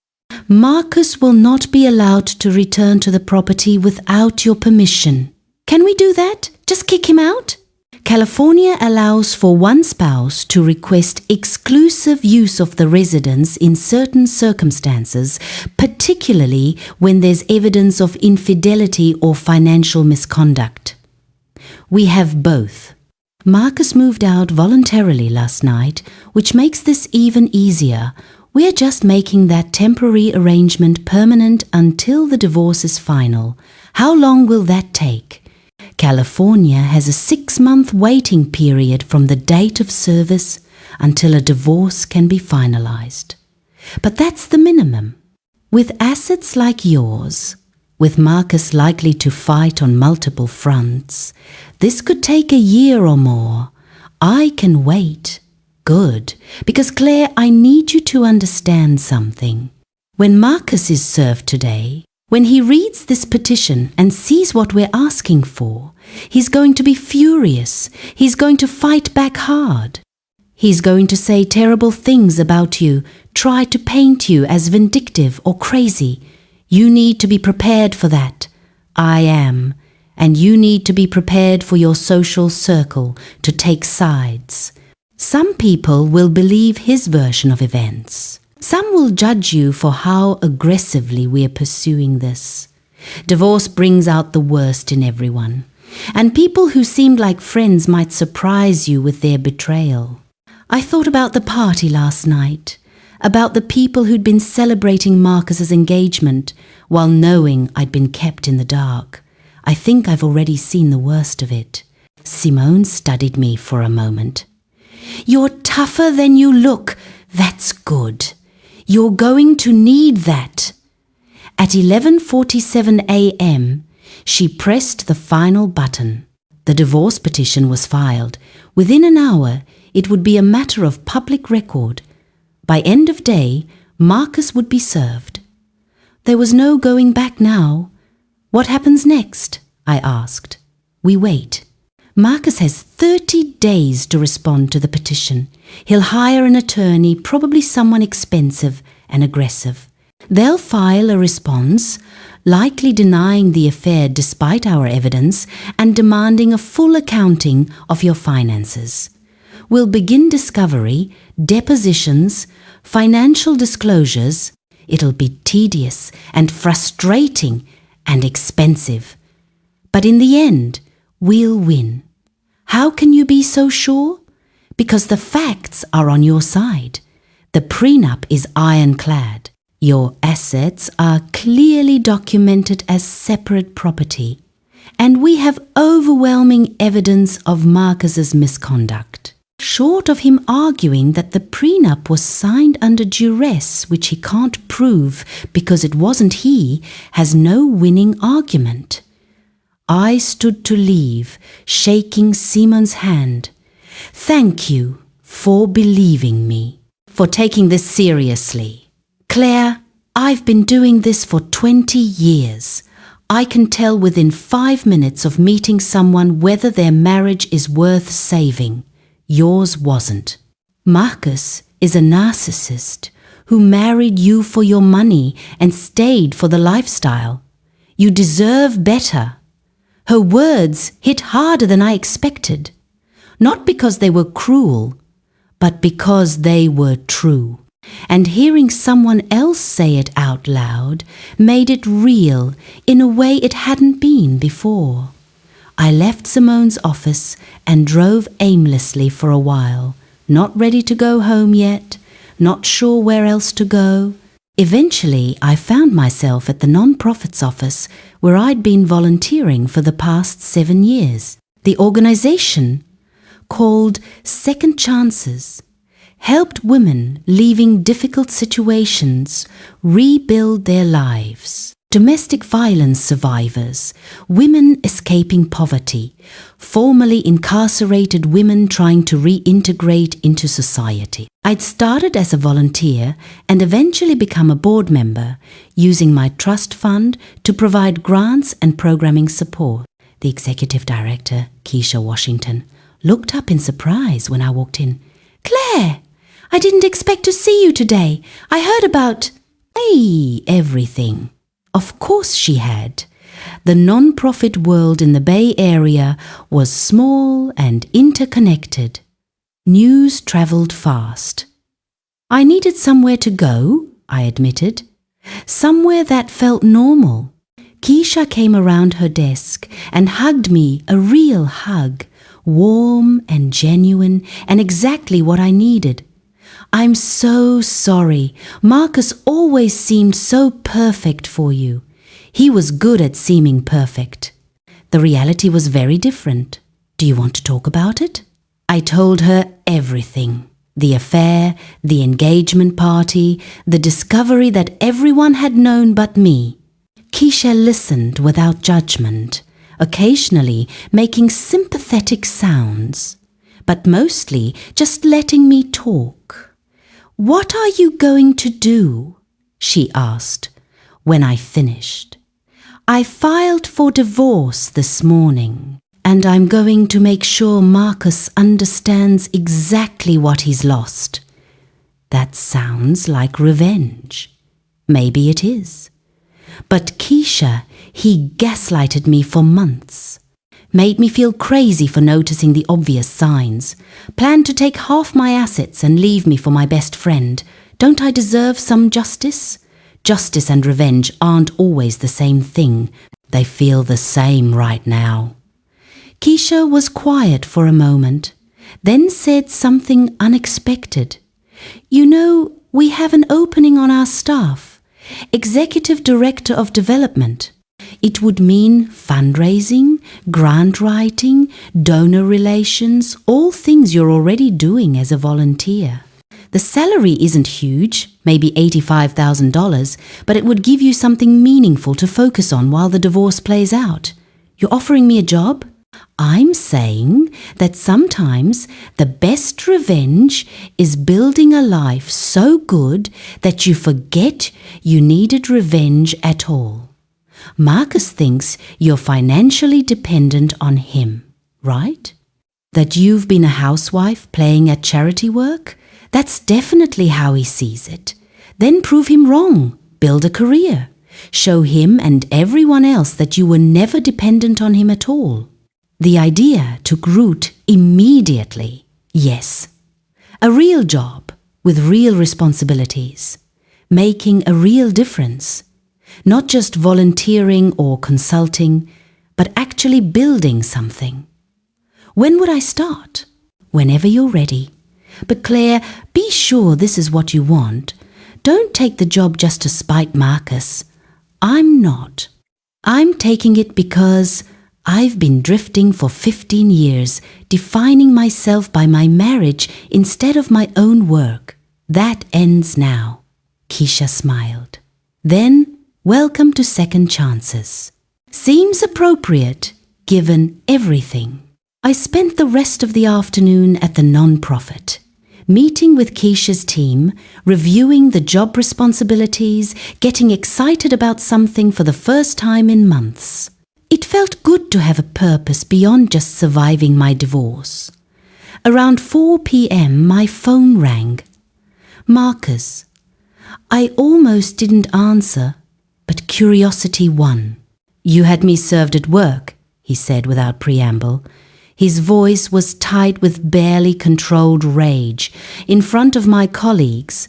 Marcus will not be allowed to return to the property without your permission. Can we do that? Just kick him out? California allows for one spouse to request exclusive use of the residence in certain circumstances, particularly when there's evidence of infidelity or financial misconduct. We have both. Marcus moved out voluntarily last night, which makes this even easier. We're just making that temporary arrangement permanent until the divorce is final. How long will that take? California has a 6-month waiting period from the date of service until a divorce can be finalized. But that's the minimum. With assets like yours, with Marcus likely to fight on multiple fronts, this could take a year or more. I can wait. Good, because Claire, I need you to understand something. When Marcus is served today, when he reads this petition and sees what we're asking for, he's going to be furious. He's going to fight back hard. He's going to say terrible things about you, try to paint you as vindictive or crazy. You need to be prepared for that. I am. And you need to be prepared for your social circle to take sides. Some people will believe his version of events. Some will judge you for how aggressively we are pursuing this. Divorce brings out the worst in everyone. And people who seemed like friends might surprise you with their betrayal. I thought about the party last night, about the people who'd been celebrating Marcus's engagement while knowing I'd been kept in the dark. I think I've already seen the worst of it. Simone studied me for a moment. You're tougher than you look. That's good. You're going to need that. At 11:47 a.m., she pressed the final button. The divorce petition was filed. Within an hour, it would be a matter of public record. By end of day, Marcus would be served. There was no going back now. What happens next? I asked. We wait. Marcus has 30 days to respond to the petition. He'll hire an attorney, probably someone expensive and aggressive. They'll file a response, likely denying the affair despite our evidence and demanding a full accounting of your finances. We'll begin discovery, depositions, financial disclosures. It'll be tedious and frustrating and expensive. But in the end, we'll win. How can you be so sure? Because the facts are on your side. The prenup is ironclad. Your assets are clearly documented as separate property. And we have overwhelming evidence of Marcus's misconduct. Short of him arguing that the prenup was signed under duress, which he can't prove because it wasn't he, has no winning argument. I stood to leave, shaking Simon's hand. Thank you for believing me, for taking this seriously. Claire, I've been doing this for 20 years. I can tell within 5 minutes of meeting someone whether their marriage is worth saving. Yours wasn't. Marcus is a narcissist who married you for your money and stayed for the lifestyle. You deserve better. Her words hit harder than I expected, not because they were cruel, but because they were true. And hearing someone else say it out loud made it real in a way it hadn't been before. I left Simone's office and drove aimlessly for a while, not ready to go home yet, not sure where else to go. Eventually, I found myself at the non-profits office where I'd been volunteering for the past 7 years. The organization, called Second Chances, helped women leaving difficult situations rebuild their lives. Domestic violence survivors, women escaping poverty, formerly incarcerated women trying to reintegrate into society. I'd started as a volunteer and eventually become a board member, using my trust fund to provide grants and programming support. The executive director, Keisha Washington, looked up in surprise when I walked in. "Claire, I didn't expect to see you today. I heard about everything." Of course she had. The non-profit world in the Bay Area was small and interconnected. News traveled fast. I needed somewhere to go, I admitted. Somewhere that felt normal. Keisha came around her desk and hugged me, a real hug, warm and genuine and exactly what I needed. "I'm so sorry. Marcus always seemed so perfect for you. He was good at seeming perfect. The reality was very different. Do you want to talk about it?" I told her everything. The affair, the engagement party, the discovery that everyone had known but me. Keisha listened without judgment, occasionally making sympathetic sounds, but mostly just letting me talk. "What are you going to do?" she asked when I finished. "I filed for divorce this morning, and I'm going to make sure Marcus understands exactly what he's lost." That sounds like revenge. Maybe it is. But Keisha, he gaslighted me for months. Made me feel crazy for noticing the obvious signs. Planned to take half my assets and leave me for my best friend. Don't I deserve some justice? Justice and revenge aren't always the same thing. They feel the same right now. Keisha was quiet for a moment, then said something unexpected. "You know, we have an opening on our staff. Executive Director of Development. It would mean fundraising, grant writing, donor relations, all things you're already doing as a volunteer. The salary isn't huge, maybe $85,000, but it would give you something meaningful to focus on while the divorce plays out. You're offering me a job? I'm saying that sometimes the best revenge is building a life so good that you forget you needed revenge at all. Marcus thinks you're financially dependent on him, right? That you've been a housewife playing at charity work? That's definitely how he sees it. Then prove him wrong. Build a career. Show him and everyone else that you were never dependent on him at all. The idea took root immediately. Yes. A real job with real responsibilities. Making a real difference. Not just volunteering or consulting, but actually building something. When would I start? Whenever you're ready. But Claire, be sure this is what you want. Don't take the job just to spite Marcus. I'm not. I'm taking it because I've been drifting for 15 years, defining myself by my marriage instead of my own work. That ends now. Keisha smiled. Then, welcome to Second Chances. Seems appropriate, given everything. I spent the rest of the afternoon at the non-profit, meeting with Keisha's team, reviewing the job responsibilities, getting excited about something for the first time in months. It felt good to have a purpose beyond just surviving my divorce. Around 4 p.m. my phone rang. "Marcus." I almost didn't answer, but curiosity won. "You had me served at work," he said without preamble. His voice was tight with barely controlled rage, in front of my colleagues.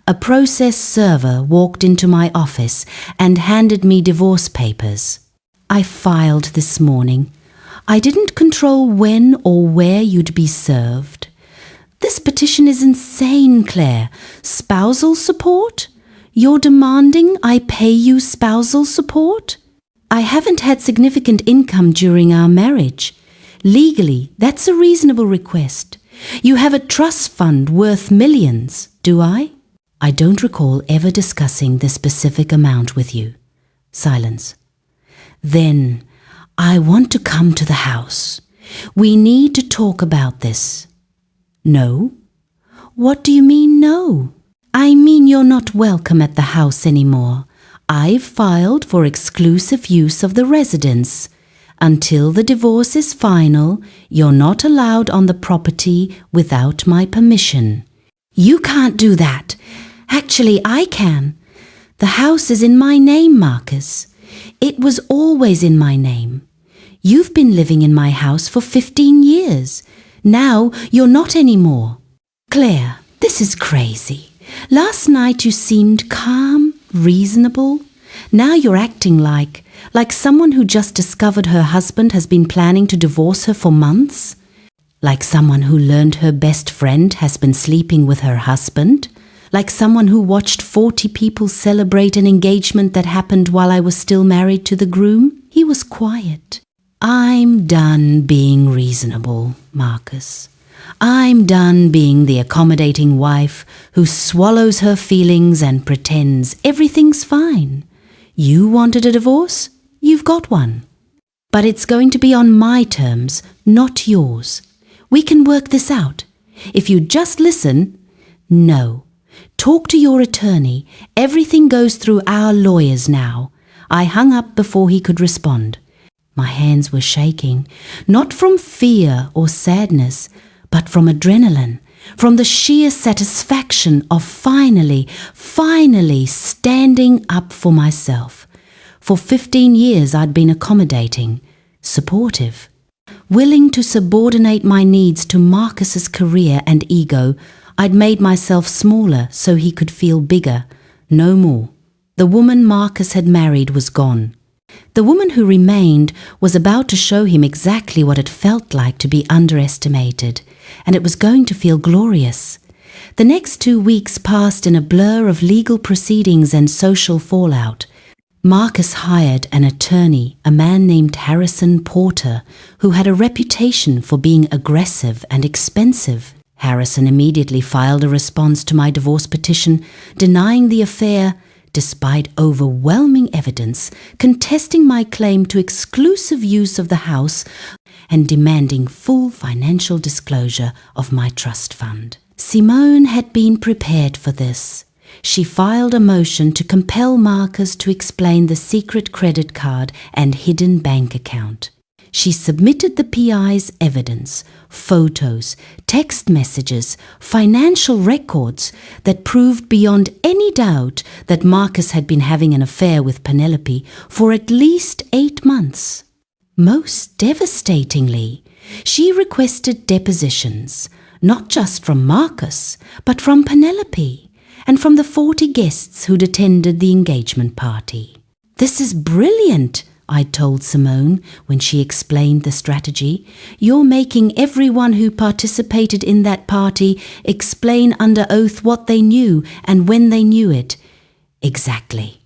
A process server walked into my office and handed me divorce papers. "I filed this morning. I didn't control when or where you'd be served. This petition is insane, Claire. Spousal support? You're demanding I pay you spousal support? I haven't had significant income during our marriage. Legally, that's a reasonable request. You have a trust fund worth millions, do I? I don't recall ever discussing the specific amount with you. Silence. Then, I want to come to the house. We need to talk about this. No? What do you mean, no? I mean you're not welcome at the house anymore. I've filed for exclusive use of the residence. Until the divorce is final, you're not allowed on the property without my permission. You can't do that. Actually, I can. The house is in my name, Marcus. It was always in my name. You've been living in my house for 15 years. Now you're not anymore. Claire, this is crazy. Last night you seemed calm, reasonable. Now you're acting like someone who just discovered her husband has been planning to divorce her for months. Like someone who learned her best friend has been sleeping with her husband. Like someone who watched 40 people celebrate an engagement that happened while I was still married to the groom. He was quiet. I'm done being reasonable, Marcus. I'm done being the accommodating wife who swallows her feelings and pretends everything's fine. You wanted a divorce? You've got one. But it's going to be on my terms, not yours. We can work this out. If you just listen, no. Talk to your attorney. Everything goes through our lawyers now. I hung up before he could respond. My hands were shaking, not from fear or sadness, but from adrenaline, from the sheer satisfaction of finally standing up for myself. For 15 years I'd been accommodating, supportive, willing to subordinate my needs to Marcus's career and ego. I'd made myself smaller so he could feel bigger. No more. The woman Marcus had married was gone. The woman who remained was about to show him exactly what it felt like to be underestimated, and it was going to feel glorious. The next 2 weeks passed in a blur of legal proceedings and social fallout. Marcus hired an attorney, a man named Harrison Porter, who had a reputation for being aggressive and expensive. Harrison immediately filed a response to my divorce petition, denying the affair, despite overwhelming evidence, contesting my claim to exclusive use of the house and demanding full financial disclosure of my trust fund. Simone had been prepared for this. She filed a motion to compel Marcus to explain the secret credit card and hidden bank account. She submitted the PI's evidence, photos, text messages, financial records that proved beyond any doubt that Marcus had been having an affair with Penelope for at least 8 months. Most devastatingly, she requested depositions, not just from Marcus, but from Penelope and from the 40 guests who'd attended the engagement party. "This is brilliant," I told Simone when she explained the strategy. "You're making everyone who participated in that party explain under oath what they knew and when they knew it." "Exactly.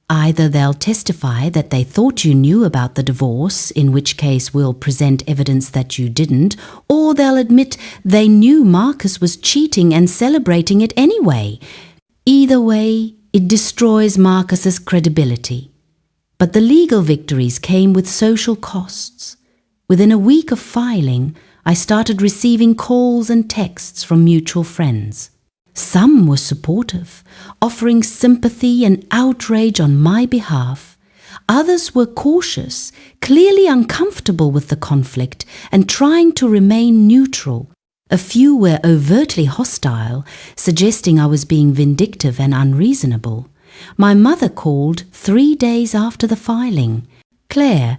Either they'll testify that they thought you knew about the divorce, in which case we'll present evidence that you didn't, or they'll admit they knew Marcus was cheating and celebrating it anyway. Either way, it destroys Marcus's credibility. But the legal victories came with social costs. Within a week of filing, I started receiving calls and texts from mutual friends. Some were supportive, offering sympathy and outrage on my behalf. Others were cautious, clearly uncomfortable with the conflict and trying to remain neutral. A few were overtly hostile, suggesting I was being vindictive and unreasonable. My mother called 3 days after the filing. "Claire,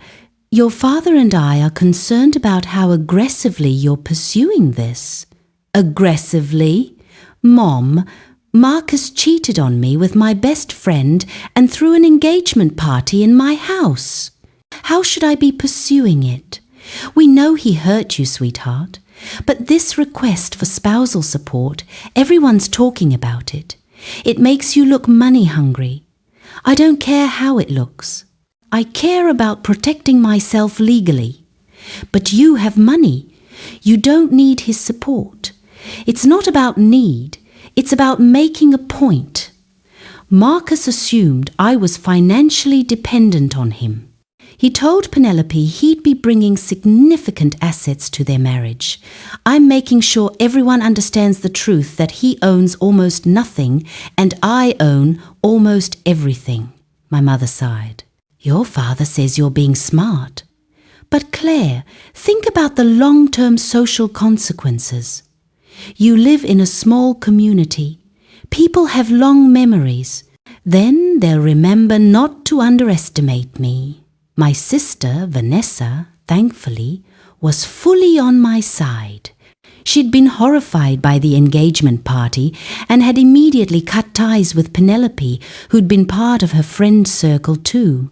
your father and I are concerned about how aggressively you're pursuing this." "Aggressively? Mom, Marcus cheated on me with my best friend and threw an engagement party in my house. How should I be pursuing it? We know he hurt you, sweetheart. But this request for spousal support, everyone's talking about it. It makes you look money hungry. I don't care how it looks. I care about protecting myself legally. But you have money. You don't need his support. It's not about need. It's about making a point. Marcus assumed I was financially dependent on him. He told Penelope he'd be bringing significant assets to their marriage. I'm making sure everyone understands the truth that he owns almost nothing and I own almost everything. My mother sighed. Your father says you're being smart. But Claire, think about the long-term social consequences. You live in a small community. People have long memories. Then they'll remember not to underestimate me. My sister, Vanessa, thankfully, was fully on my side. She'd been horrified by the engagement party and had immediately cut ties with Penelope, who'd been part of her friend circle too.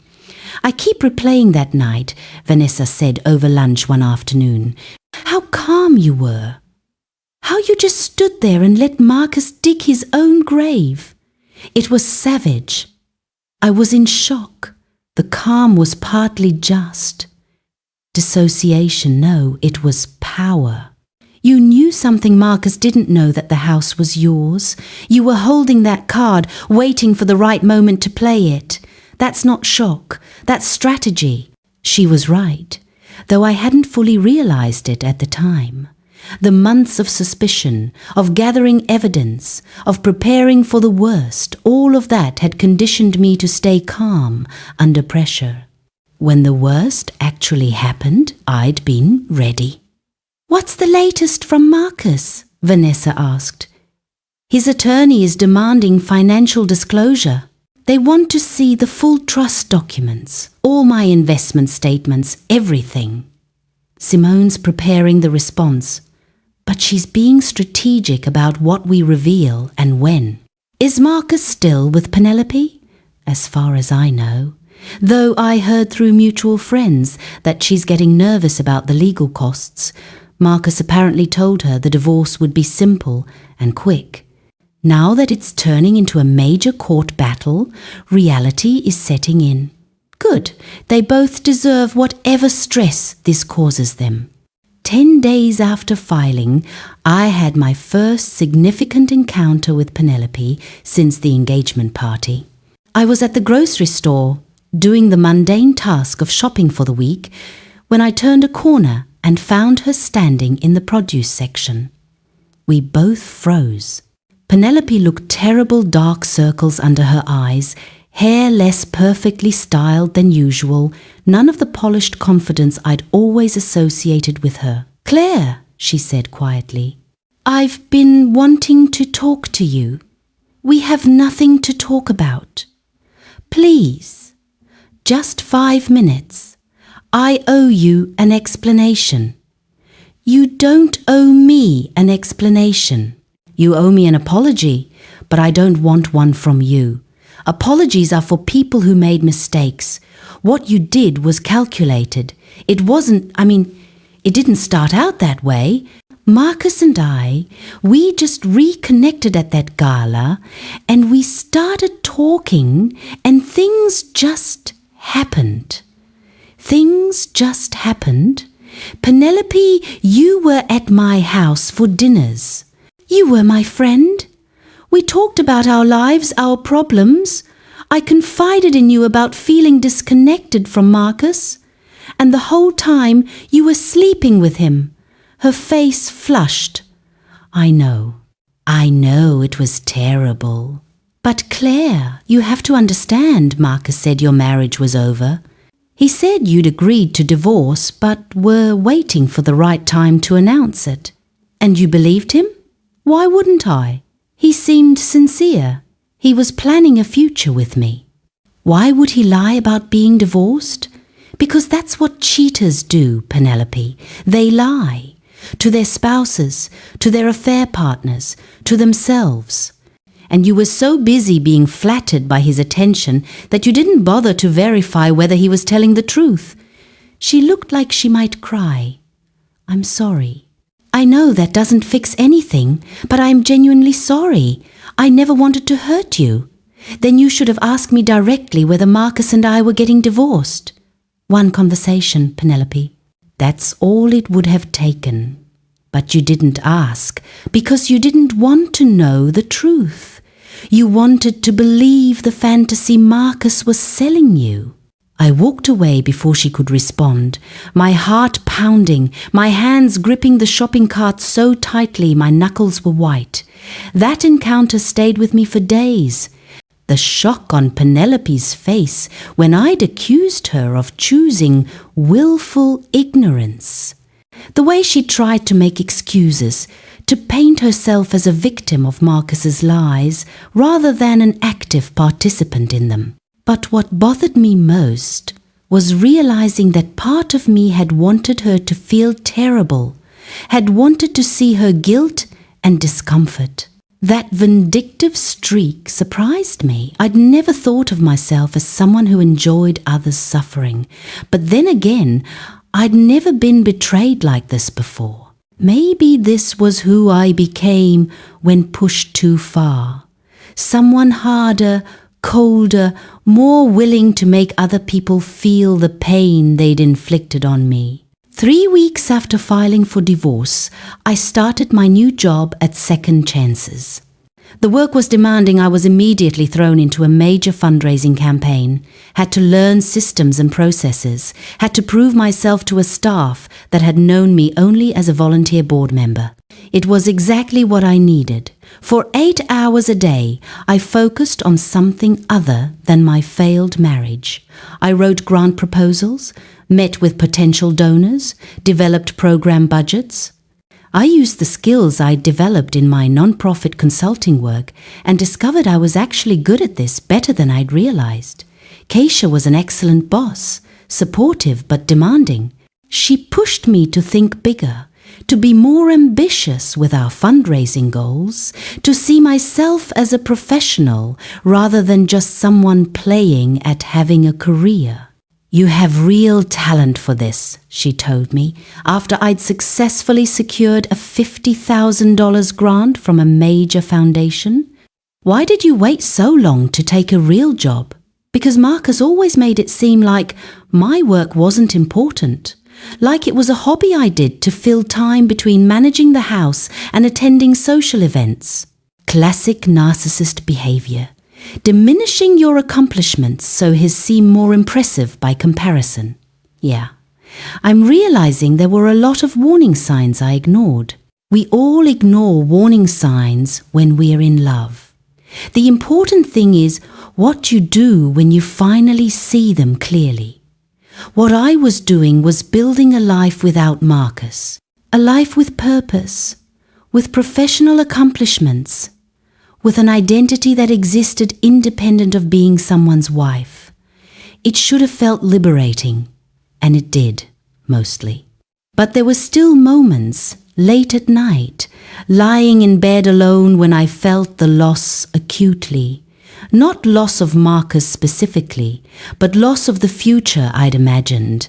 I keep replaying that night, Vanessa said over lunch one afternoon. How calm you were. How you just stood there and let Marcus dig his own grave. It was savage. I was in shock. The calm was partly just. Dissociation, no, it was power. You knew something Marcus didn't know, that the house was yours. You were holding that card, waiting for the right moment to play it. That's not shock, that's strategy. She was right, though I hadn't fully realized it at the time. The months of suspicion, of gathering evidence, of preparing for the worst, all of that had conditioned me to stay calm under pressure. When the worst actually happened, I'd been ready. What's the latest from Marcus? Vanessa asked. His attorney is demanding financial disclosure. They want to see the full trust documents, all my investment statements, everything. Simone's preparing the response. But she's being strategic about what we reveal and when. Is Marcus still with Penelope? As far as I know. Though I heard through mutual friends that she's getting nervous about the legal costs. Marcus apparently told her the divorce would be simple and quick. Now that it's turning into a major court battle, reality is setting in. Good. They both deserve whatever stress this causes them. 10 days after filing, I had my first significant encounter with Penelope since the engagement party. I was at the grocery store, doing the mundane task of shopping for the week, when I turned a corner and found her standing in the produce section. We both froze. Penelope looked terrible dark circles under her eyes, hair less perfectly styled than usual, none of the polished confidence I'd always associated with her. Claire, she said quietly, I've been wanting to talk to you. We have nothing to talk about. Please, just 5 minutes. I owe you an explanation. You don't owe me an explanation. You owe me an apology, but I don't want one from you. Apologies are for people who made mistakes. What you did was calculated. It didn't start out that way. Marcus and I, we just reconnected at that gala and we started talking and things just happened. Things just happened. Penelope, you were at my house for dinners. You were my friend. We talked about our lives, our problems. I confided in you about feeling disconnected from Marcus. And the whole time you were sleeping with him. Her face flushed. I know it was terrible. But Claire, you have to understand, Marcus said your marriage was over. He said you'd agreed to divorce, but were waiting for the right time to announce it. And you believed him? Why wouldn't I? He seemed sincere. He was planning a future with me. Why would he lie about being divorced? Because that's what cheaters do, Penelope. They lie. To their spouses, to their affair partners, to themselves. And you were so busy being flattered by his attention that you didn't bother to verify whether he was telling the truth. She looked like she might cry. I'm sorry. I know that doesn't fix anything, but I'm genuinely sorry. I never wanted to hurt you. Then you should have asked me directly whether Marcus and I were getting divorced. One conversation, Penelope. That's all it would have taken. But you didn't ask because you didn't want to know the truth. You wanted to believe the fantasy Marcus was selling you. I walked away before she could respond, my heart pounding, my hands gripping the shopping cart so tightly my knuckles were white. That encounter stayed with me for days. The shock on Penelope's face when I'd accused her of choosing willful ignorance. The way she tried to make excuses, to paint herself as a victim of Marcus's lies rather than an active participant in them. But what bothered me most was realizing that part of me had wanted her to feel terrible, had wanted to see her guilt and discomfort. That vindictive streak surprised me. I'd never thought of myself as someone who enjoyed others' suffering. But then again, I'd never been betrayed like this before. Maybe this was who I became when pushed too far. Someone harder, colder, more willing to make other people feel the pain they'd inflicted on me. 3 weeks after filing for divorce, I started my new job at Second Chances. The work was demanding. I was immediately thrown into a major fundraising campaign, had to learn systems and processes, had to prove myself to a staff that had known me only as a volunteer board member. It was exactly what I needed. For 8 hours a day, I focused on something other than my failed marriage. I wrote grant proposals, met with potential donors, developed program budgets. I used the skills I'd developed in my non-profit consulting work and discovered I was actually good at this, better than I'd realized. Keisha was an excellent boss, supportive but demanding. She pushed me to think bigger, to be more ambitious with our fundraising goals, to see myself as a professional rather than just someone playing at having a career. You have real talent for this, she told me, after I'd successfully secured a $50,000 grant from a major foundation. Why did you wait so long to take a real job? Because Marcus always made it seem like my work wasn't important, like it was a hobby I did to fill time between managing the house and attending social events. Classic narcissist behavior. Diminishing your accomplishments so his seem more impressive by comparison. Yeah, I'm realizing there were a lot of warning signs I ignored. We all ignore warning signs when we're in love. The important thing is what you do when you finally see them clearly. What I was doing was building a life without Marcus, a life with purpose, with professional accomplishments, with an identity that existed independent of being someone's wife. It should have felt liberating, and it did, mostly. But there were still moments, late at night, lying in bed alone when I felt the loss acutely. Not loss of Marcus specifically, but loss of the future I'd imagined.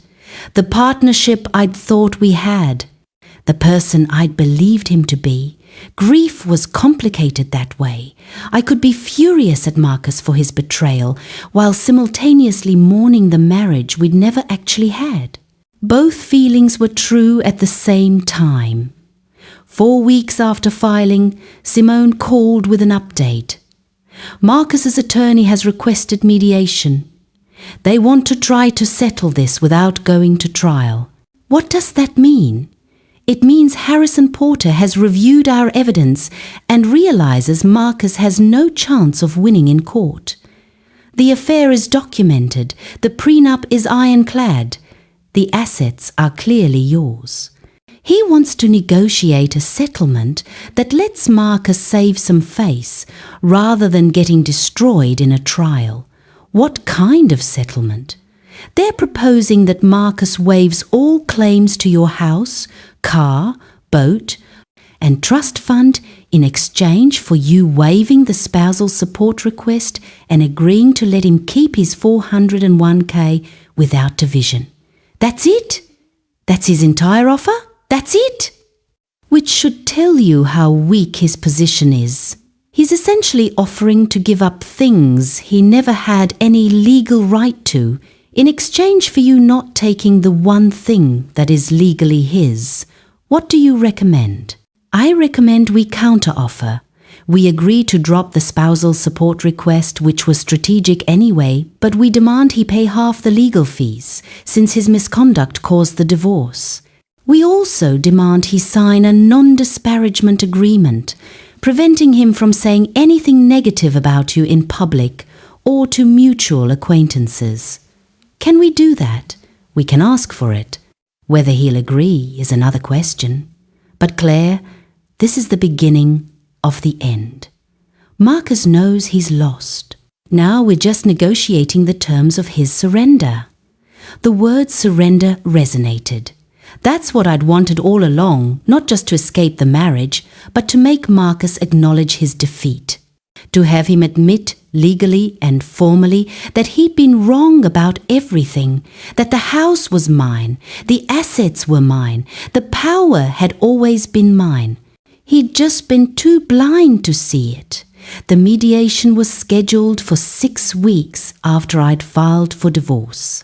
The partnership I'd thought we had. The person I'd believed him to be. Grief was complicated that way. I could be furious at Marcus for his betrayal, while simultaneously mourning the marriage we'd never actually had. Both feelings were true at the same time. 4 weeks after filing, Simone called with an update. Marcus's attorney has requested mediation. They want to try to settle this without going to trial. What does that mean? It means Harrison Porter has reviewed our evidence and realizes Marcus has no chance of winning in court. The affair is documented. The prenup is ironclad. The assets are clearly yours. He wants to negotiate a settlement that lets Marcus save some face rather than getting destroyed in a trial. What kind of settlement? They're proposing that Marcus waives all claims to your house, car, boat, and trust fund in exchange for you waiving the spousal support request and agreeing to let him keep his $401k without division. That's it? That's his entire offer? That's it? Which should tell you how weak his position is. He's essentially offering to give up things he never had any legal right to in exchange for you not taking the one thing that is legally his. What do you recommend? I recommend we counteroffer. We agree to drop the spousal support request, which was strategic anyway, but we demand he pay half the legal fees, since his misconduct caused the divorce. We also demand he sign a non-disparagement agreement, preventing him from saying anything negative about you in public or to mutual acquaintances. Can we do that? We can ask for it. Whether he'll agree is another question. But Claire, this is the beginning of the end. Marcus knows he's lost. Now we're just negotiating the terms of his surrender. The word surrender resonated. That's what I'd wanted all along, not just to escape the marriage, but to make Marcus acknowledge his defeat. To have him admit legally and formally that he'd been wrong about everything, that the house was mine, the assets were mine, the power had always been mine. He'd just been too blind to see it. The mediation was scheduled for 6 weeks after I'd filed for divorce.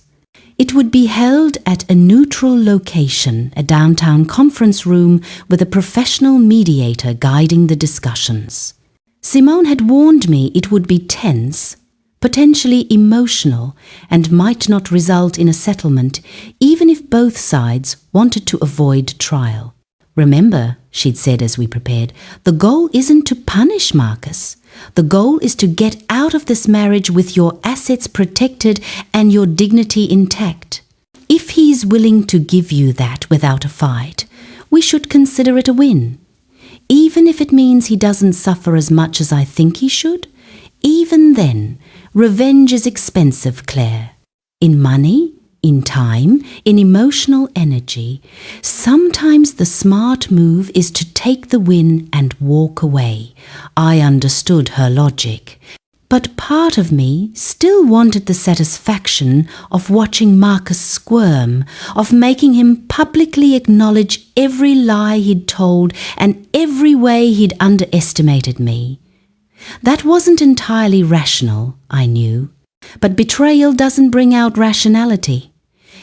It would be held at a neutral location, a downtown conference room with a professional mediator guiding the discussions. Simone had warned me it would be tense, potentially emotional, and might not result in a settlement, even if both sides wanted to avoid trial. Remember, she'd said as we prepared, the goal isn't to punish Marcus. The goal is to get out of this marriage with your assets protected and your dignity intact. If he's willing to give you that without a fight, we should consider it a win. Even if it means he doesn't suffer as much as I think he should, even then, revenge is expensive, Claire. In money, in time, in emotional energy. Sometimes the smart move is to take the win and walk away. I understood her logic. But part of me still wanted the satisfaction of watching Marcus squirm, of making him publicly acknowledge every lie he'd told and every way he'd underestimated me. That wasn't entirely rational, I knew. But betrayal doesn't bring out rationality.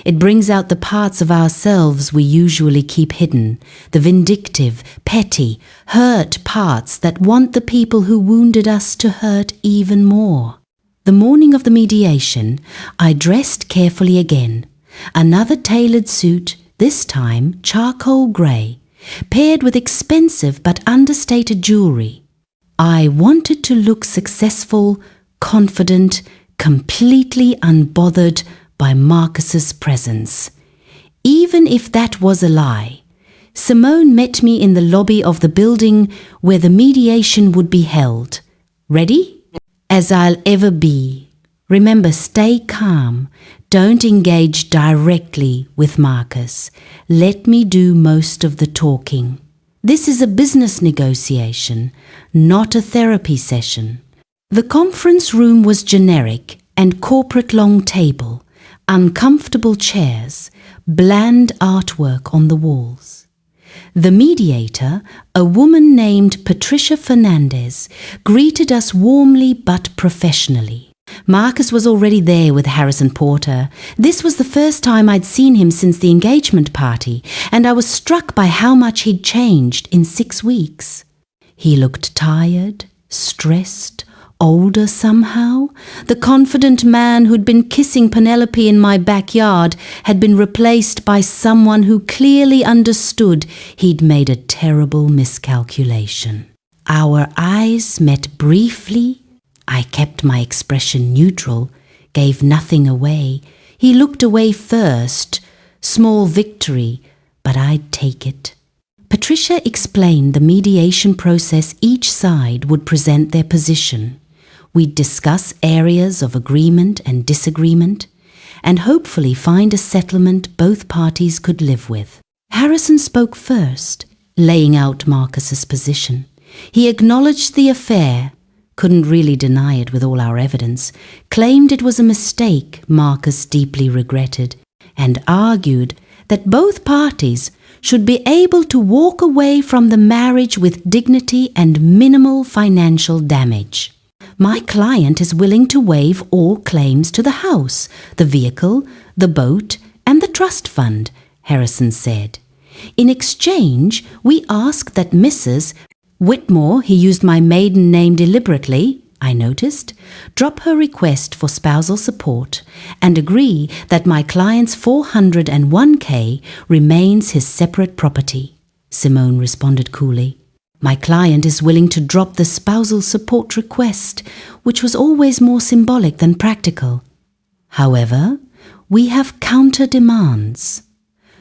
It brings out the parts of ourselves we usually keep hidden, the vindictive, petty, hurt parts that want the people who wounded us to hurt even more. The morning of the mediation, I dressed carefully again. Another tailored suit, this time charcoal grey, paired with expensive but understated jewellery. I wanted to look successful, confident, completely unbothered by Marcus's presence. Even if that was a lie, Simone met me in the lobby of the building where the mediation would be held. Ready? As I'll ever be. Remember, stay calm. Don't engage directly with Marcus. Let me do most of the talking. This is a business negotiation, not a therapy session. The conference room was generic and corporate long table, uncomfortable chairs, bland artwork on the walls. The mediator, a woman named Patricia Fernandez, greeted us warmly but professionally. Marcus was already there with Harrison Porter. This was the first time I'd seen him since the engagement party, and I was struck by how much he'd changed in 6 weeks. He looked tired, stressed, older somehow. The confident man who'd been kissing Penelope in my backyard had been replaced by someone who clearly understood he'd made a terrible miscalculation. Our eyes met briefly. I kept my expression neutral, gave nothing away. He looked away first. Small victory, but I'd take it. Patricia explained the mediation process. Each side would present their position. We'd discuss areas of agreement and disagreement, and hopefully find a settlement both parties could live with. Harrison spoke first, laying out Marcus's position. He acknowledged the affair, couldn't really deny it with all our evidence, claimed it was a mistake Marcus deeply regretted, and argued that both parties should be able to walk away from the marriage with dignity and minimal financial damage. My client is willing to waive all claims to the house, the vehicle, the boat, and the trust fund, Harrison said. In exchange, we ask that Mrs. Whitmore, he used my maiden name deliberately, I noticed, drop her request for spousal support and agree that my client's $401k remains his separate property. Simone responded coolly. My client is willing to drop the spousal support request, which was always more symbolic than practical. However, we have counter-demands.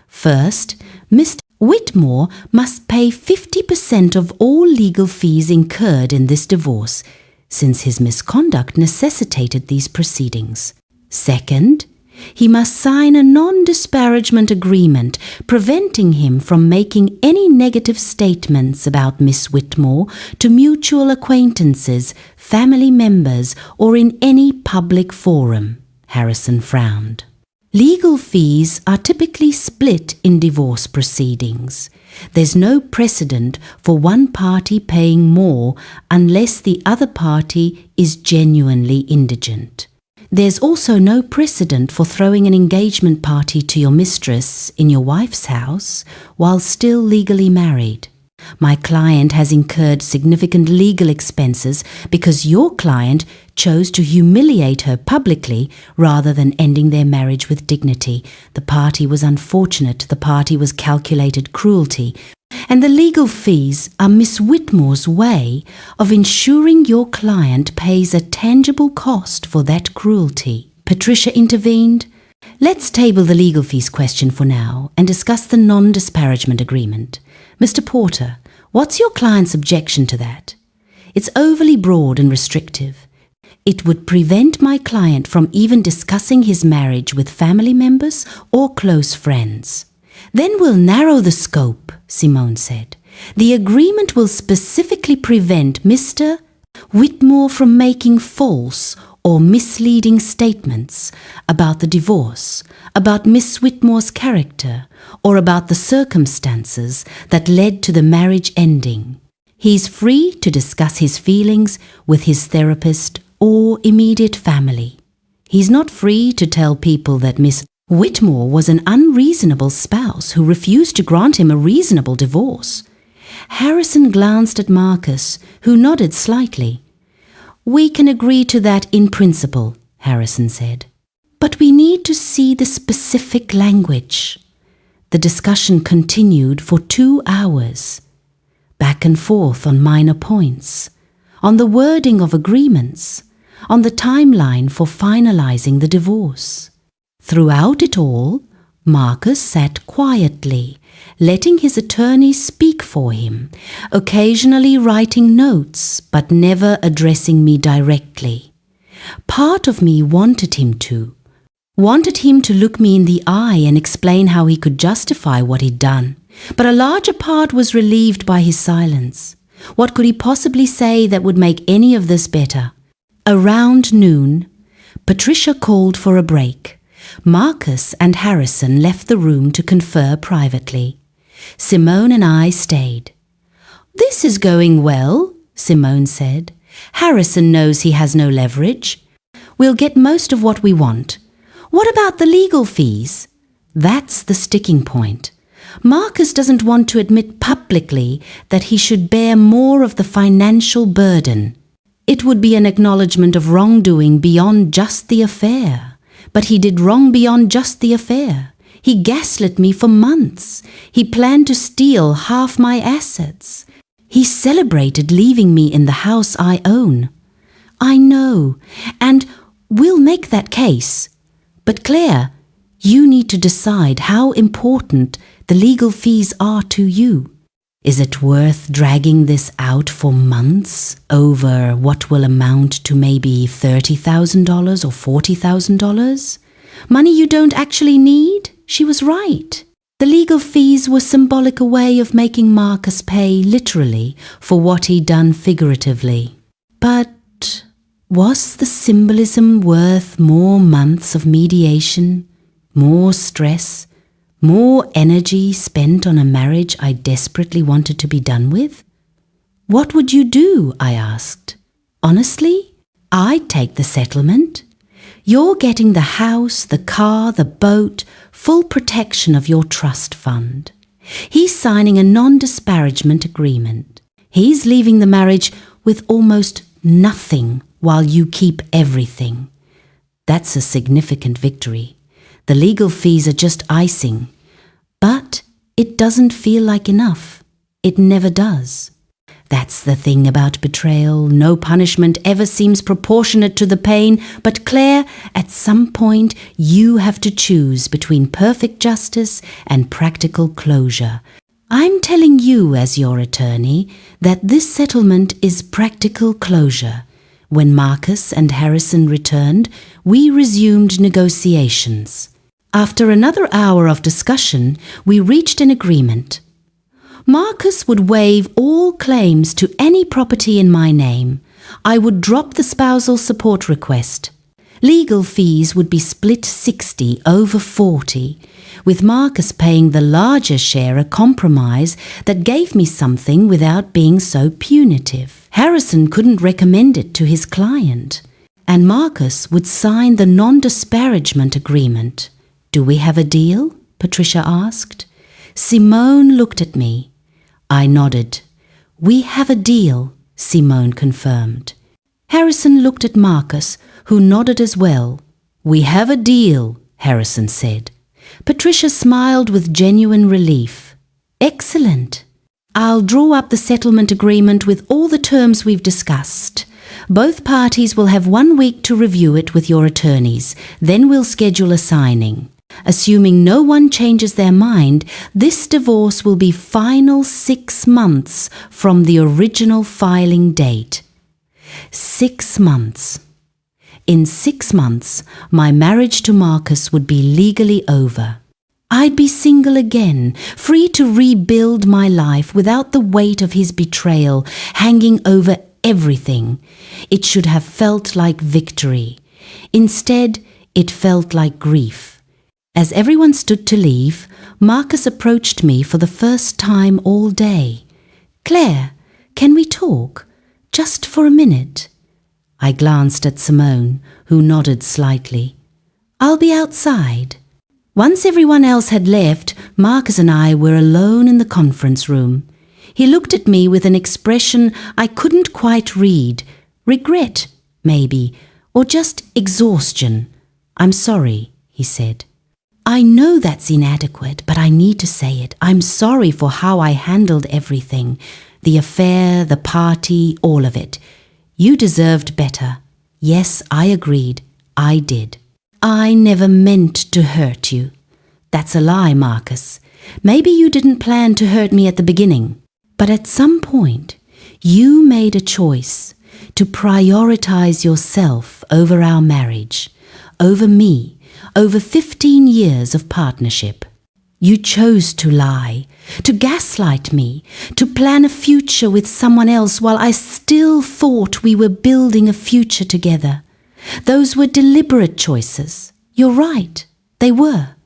First, Mr. Whitmore must pay 50% of all legal fees incurred in this divorce, since his misconduct necessitated these proceedings. Second, he must sign a non-disparagement agreement preventing him from making any negative statements about Miss Whitmore to mutual acquaintances, family members, or in any public forum. Harrison frowned. Legal fees are typically split in divorce proceedings. There's no precedent for one party paying more unless the other party is genuinely indigent. There's also no precedent for throwing an engagement party to your mistress in your wife's house while still legally married. My client has incurred significant legal expenses because your client chose to humiliate her publicly rather than ending their marriage with dignity. The party was unfortunate, the party was calculated cruelty, and the legal fees are Miss Whitmore's way of ensuring your client pays a tangible cost for that cruelty. Patricia intervened. Let's table the legal fees question for now and discuss the non-disparagement agreement. Mr. Porter, what's your client's objection to that? It's overly broad and restrictive. It would prevent my client from even discussing his marriage with family members or close friends. Then we'll narrow the scope, Simone said. The agreement will specifically prevent Mr. Whitmore from making false or misleading statements about the divorce, about Miss Whitmore's character, or about the circumstances that led to the marriage ending. He's free to discuss his feelings with his therapist or immediate family. He's not free to tell people that Miss Whitmore was an unreasonable spouse who refused to grant him a reasonable divorce. Harrison glanced at Marcus, who nodded slightly. We can agree to that in principle, Harrison said. But we need to see the specific language. The discussion continued for 2 hours, back and forth on minor points, on the wording of agreements, on the timeline for finalizing the divorce. Throughout it all, Marcus sat quietly, letting his attorney speak for him, occasionally writing notes but never addressing me directly. Part of me wanted him to look me in the eye and explain how he could justify what he'd done, but a larger part was relieved by his silence. What could he possibly say that would make any of this better? Around noon, Patricia called for a break. Marcus and Harrison left the room to confer privately. Simone and I stayed. This is going well, Simone said. Harrison knows he has no leverage. We'll get most of what we want. What about the legal fees? That's the sticking point. Marcus doesn't want to admit publicly that he should bear more of the financial burden. It would be an acknowledgement of wrongdoing beyond just the affair. But he did wrong beyond just the affair. He gaslit me for months. He planned to steal half my assets. He celebrated leaving me in the house I own. I know, and we'll make that case. But Claire, you need to decide how important the legal fees are to you. Is it worth dragging this out for months over what will amount to maybe $30,000 or $40,000? Money you don't actually need? She was right. The legal fees were symbolic a way of making Marcus pay literally for what he'd done figuratively. But was the symbolism worth more months of mediation, More stress, more energy spent on a marriage I desperately wanted to be done with? What would you do? I asked. Honestly, I'd take the settlement. You're getting the house, the car, the boat, full protection of your trust fund. He's signing a non-disparagement agreement. He's leaving the marriage with almost nothing while you keep everything. That's a significant victory. The legal fees are just icing. But it doesn't feel like enough. It never does. That's the thing about betrayal. No punishment ever seems proportionate to the pain, but Claire, at some point you have to choose between perfect justice and practical closure. I'm telling you as your attorney that this settlement is practical closure. When Marcus and Harrison returned, we resumed negotiations. After another hour of discussion, we reached an agreement. Marcus would waive all claims to any property in my name. I would drop the spousal support request. Legal fees would be split 60 over 40, with Marcus paying the larger share, a compromise that gave me something without being so punitive. Harrison couldn't recommend it to his client, and Marcus would sign the non-disparagement agreement. Do we have a deal? Patricia asked. Simone looked at me. I nodded. We have a deal, Simone confirmed. Harrison looked at Marcus, who nodded as well. We have a deal, Harrison said. Patricia smiled with genuine relief. Excellent. I'll draw up the settlement agreement with all the terms we've discussed. Both parties will have 1 week to review it with your attorneys. Then we'll schedule a signing. Assuming no one changes their mind, this divorce will be final 6 months from the original filing date. 6 months. In 6 months, my marriage to Marcus would be legally over. I'd be single again, free to rebuild my life without the weight of his betrayal hanging over everything. It should have felt like victory. Instead, it felt like grief. As everyone stood to leave, Marcus approached me for the first time all day. Claire, can we talk? Just for a minute. I glanced at Simone, who nodded slightly. I'll be outside. Once everyone else had left, Marcus and I were alone in the conference room. He looked at me with an expression I couldn't quite read. Regret, maybe, or just exhaustion. I'm sorry, he said. I know that's inadequate, but I need to say it. I'm sorry for how I handled everything. The affair, the party, all of it. You deserved better. Yes, I agreed. I did. I never meant to hurt you. That's a lie, Marcus. Maybe you didn't plan to hurt me at the beginning. But at some point, you made a choice to prioritize yourself over our marriage, over me, over 15 years of partnership. You chose to lie, to gaslight me, to plan a future with someone else while I still thought we were building a future together. Those were deliberate choices. You're right, they were.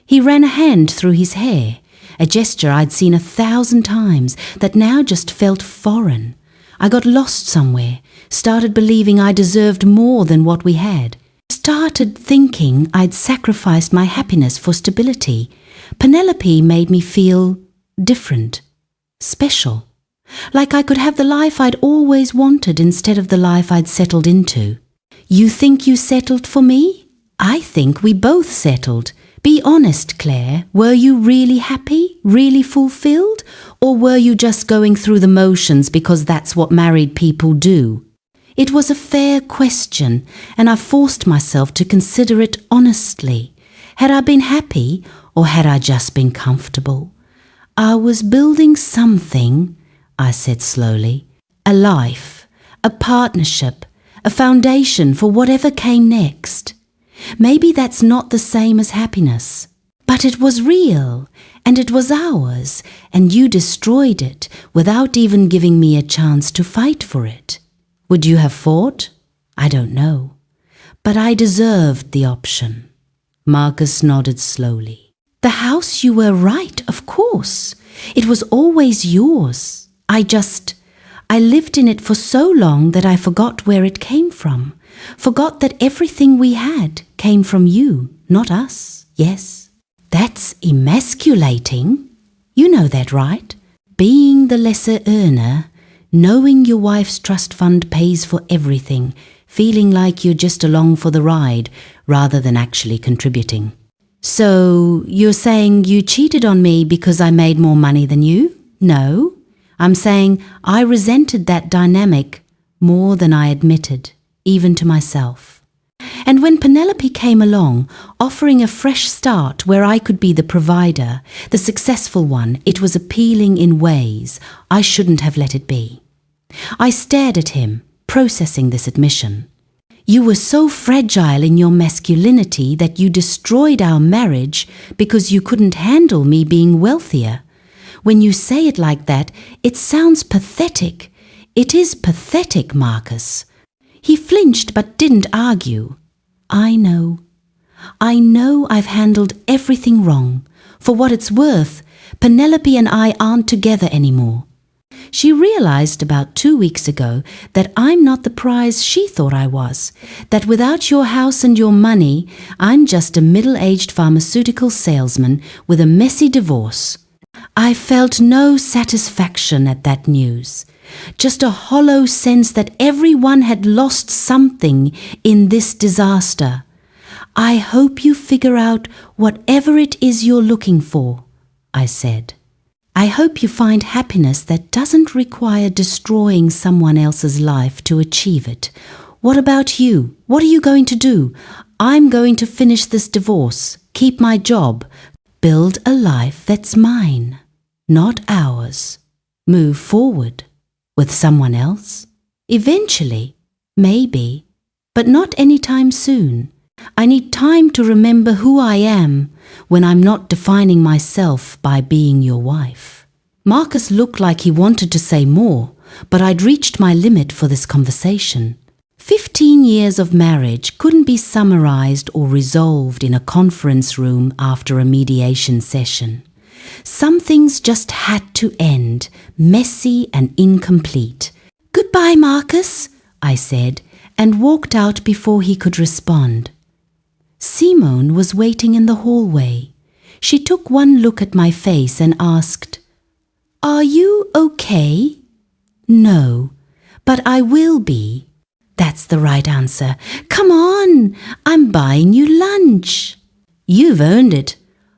He ran a hand through his hair, a gesture I'd seen 1,000 times that now just felt foreign. I got lost somewhere, started believing I deserved more than what we had. Started thinking I'd sacrificed my happiness for stability. Penelope made me feel different, special, like I could have the life I'd always wanted instead of the life I'd settled into. You think you settled for me? I think we both settled. Be honest, Claire, were you really happy, really fulfilled, or were you just going through the motions because that's what married people do? It was a fair question, and I forced myself to consider it honestly. Had I been happy, or had I just been comfortable? I was building something, I said slowly. A life, a partnership, a foundation for whatever came next. Maybe that's not the same as happiness. But it was real, and it was ours, and you destroyed it without even giving me a chance to fight for it. Would you have fought? I don't know. But I deserved the option. Marcus nodded slowly. The house, you were right, of course. It was always yours. I lived in it for so long that I forgot where it came from. Forgot that everything we had came from you, not us. Yes. That's emasculating. You know that, right? Being the lesser earner, knowing your wife's trust fund pays for everything, feeling like you're just along for the ride rather than actually contributing. So, you're saying you cheated on me because I made more money than you? No. I'm saying I resented that dynamic more than I admitted, even to myself. And when Penelope came along, offering a fresh start where I could be the provider, the successful one, it was appealing in ways I shouldn't have let it be. I stared at him, processing this admission. You were so fragile in your masculinity that you destroyed our marriage because you couldn't handle me being wealthier. When you say it like that, it sounds pathetic. It is pathetic, Marcus. He flinched but didn't argue. I know I've handled everything wrong. For what it's worth, Penelope and I aren't together anymore. She realized about 2 weeks ago that I'm not the prize she thought I was, that without your house and your money, I'm just a middle-aged pharmaceutical salesman with a messy divorce. I felt no satisfaction at that news, just a hollow sense that everyone had lost something in this disaster. I hope you figure out whatever it is you're looking for, I said. I hope you find happiness that doesn't require destroying someone else's life to achieve it. What about you? What are you going to do? I'm going to finish this divorce, keep my job, build a life that's mine, not ours. Move forward with someone else. Eventually, maybe, but not anytime soon. I need time to remember who I am when I'm not defining myself by being your wife. Marcus looked like he wanted to say more, but I'd reached my limit for this conversation. 15 years of marriage couldn't be summarized or resolved in a conference room after a mediation session. Some things just had to end, messy and incomplete. "Goodbye, Marcus," I said, and walked out before he could respond. Simone was waiting in the hallway. She took one look at my face and asked, "Are you okay?" "No, but I will be." "That's the right answer. Come on, I'm buying you lunch." "You've earned it."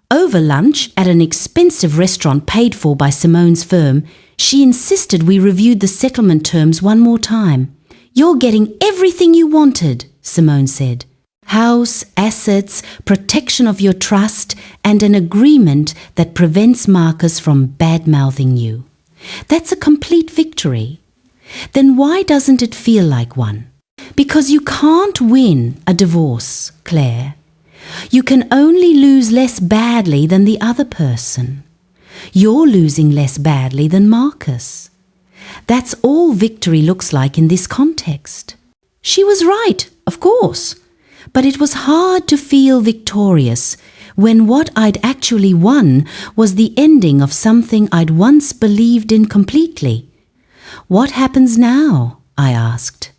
Over lunch at an expensive restaurant paid for by Simone's firm, she insisted we reviewed the settlement terms one more time. "You're getting everything you wanted," Simone said. "House, assets, protection of your trust, and an agreement that prevents Marcus from bad-mouthing you. That's a complete victory. Then why doesn't it feel like one? Because you can't win a divorce, Claire. You can only lose less badly than the other person. You're losing less badly than Marcus. That's all victory looks like in this context." She was right, of course. But it was hard to feel victorious when what I'd actually won was the ending of something I'd once believed in completely. "What happens now?" I asked.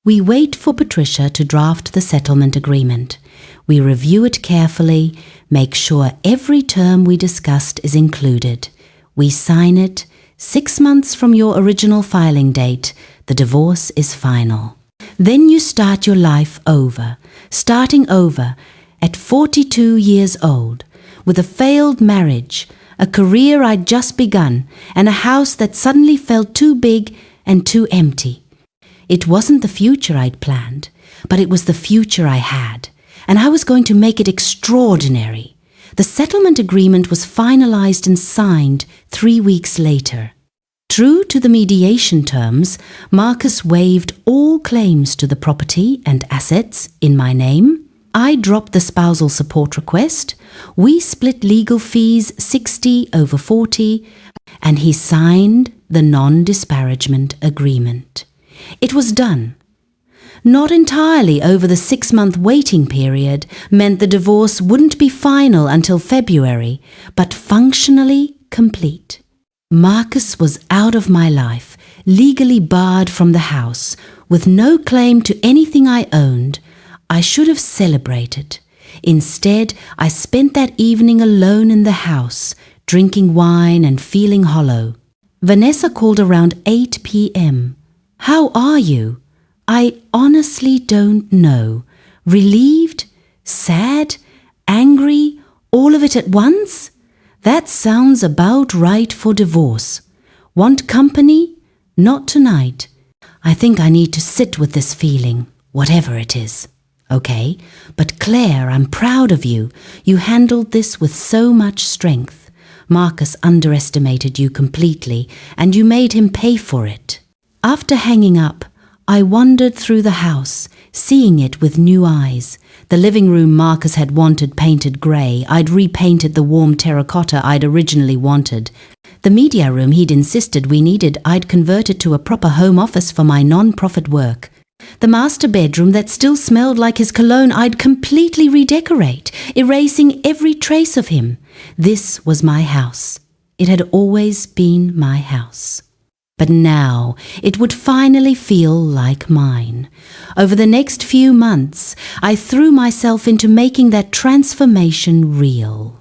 "We wait for Patricia to draft the settlement agreement. We review it carefully, make sure every term we discussed is included. We sign it. 6 months from your original filing date, the divorce is final. Then you start your life over, starting over at 42 years old, with a failed marriage, a career I'd just begun, and a house that suddenly felt too big and too empty. It wasn't the future I'd planned, but it was the future I had, and I was going to make it extraordinary. The settlement agreement was finalized and signed 3 weeks later. True to the mediation terms, Marcus waived all claims to the property and assets in my name. I dropped the spousal support request. We split legal fees 60/40, and he signed the non-disparagement agreement. It was done. not entirely over the 6-month waiting period, meant the divorce wouldn't be final until February, but functionally complete. Marcus was out of my life, legally barred from the house, with no claim to anything I owned. I should have celebrated. Instead, I spent that evening alone in the house, drinking wine and feeling hollow. Vanessa called around 8 p.m. "How are you?" "I honestly don't know." "Relieved? Sad? Angry? All of it at once?" "That sounds about right for divorce." "Want company?" "Not tonight." "I think I need to sit with this feeling, whatever it is." "Okay, but Claire, I'm proud of you. You handled this with so much strength. Marcus underestimated you completely, and you made him pay for it." After hanging up, I wandered through the house, seeing it with new eyes. The living room Marcus had wanted painted grey. I'd repainted the warm terracotta I'd originally wanted. The media room he'd insisted we needed, I'd converted to a proper home office for my non-profit work. The master bedroom that still smelled like his cologne I'd completely redecorate, erasing every trace of him. This was my house. It had always been my house. But now it would finally feel like mine. Over the next few months, I threw myself into making that transformation real.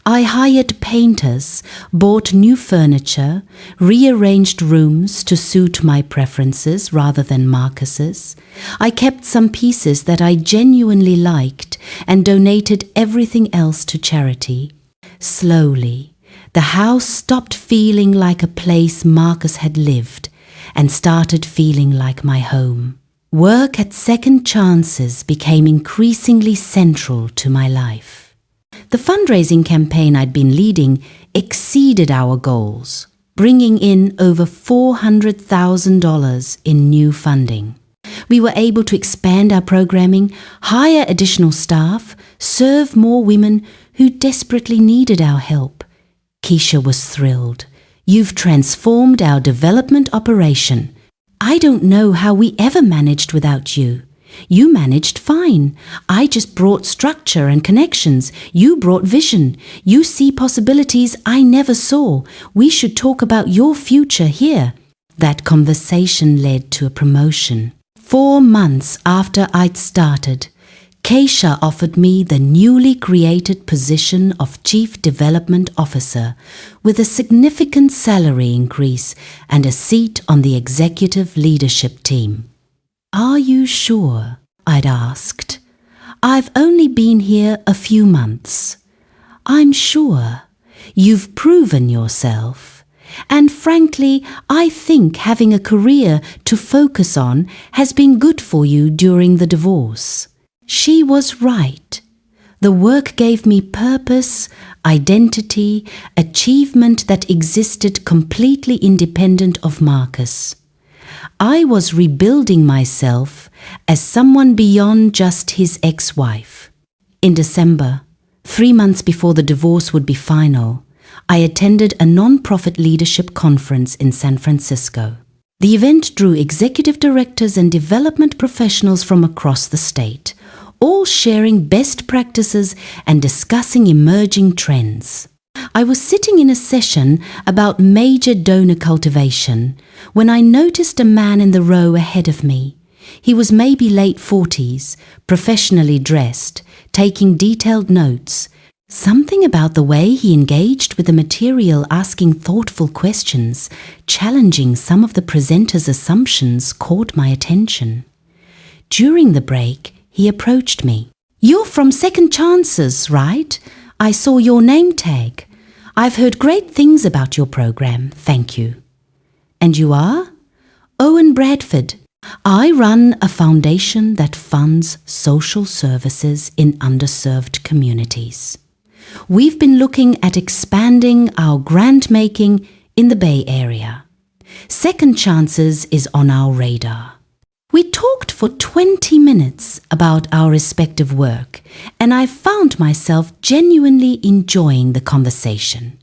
I hired painters, bought new furniture, rearranged rooms to suit my preferences rather than Marcus's. I kept some pieces that I genuinely liked and donated everything else to charity. Slowly, the house stopped feeling like a place Marcus had lived and started feeling like my home. Work at Second Chances became increasingly central to my life. The fundraising campaign I'd been leading exceeded our goals, bringing in over $400,000 in new funding. We were able to expand our programming, hire additional staff, serve more women who desperately needed our help. Keisha was thrilled. "You've transformed our development operation. I don't know how we ever managed without you. You managed fine. I just brought structure and connections. You brought vision. You see possibilities I never saw. We should talk about your future here." That conversation led to a promotion. 4 months after I'd started, Keisha offered me the newly created position of Chief Development Officer with a significant salary increase and a seat on the executive leadership team. "Are you sure?" I'd asked. "I've only been here a few months." "I'm sure. You've proven yourself. And frankly, I think having a career to focus on has been good for you during the divorce." She was right. The work gave me purpose, identity, achievement that existed completely independent of Marcus. I was rebuilding myself as someone beyond just his ex-wife. In December, 3 months before the divorce would be final, I attended a non-profit leadership conference in San Francisco. The event drew executive directors and development professionals from across the state, all sharing best practices and discussing emerging trends. I was sitting in a session about major donor cultivation when I noticed a man in the row ahead of me. He was maybe late 40s, professionally dressed, taking detailed notes. Something about the way he engaged with the material, asking thoughtful questions, challenging some of the presenter's assumptions, caught my attention. During the break, he approached me. "You're from Second Chances, right? I saw your name tag. I've heard great things about your program, thank you." "And you are?" "Owen Bradford. I run a foundation that funds social services in underserved communities. We've been looking at expanding our grant making in the Bay Area. Second Chances is on our radar." We talked for 20 minutes about our respective work, and I found myself genuinely enjoying the conversation.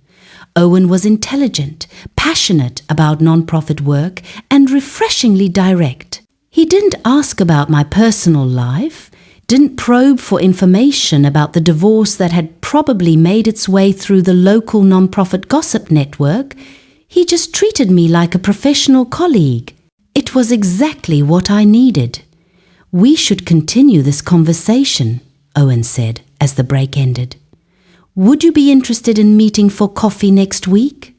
Owen was intelligent, passionate about nonprofit work, and refreshingly direct. He didn't ask about my personal life, didn't probe for information about the divorce that had probably made its way through the local non-profit gossip network. He just treated me like a professional colleague. It was exactly what I needed. "We should continue this conversation," Owen said as the break ended. "Would you be interested in meeting for coffee next week?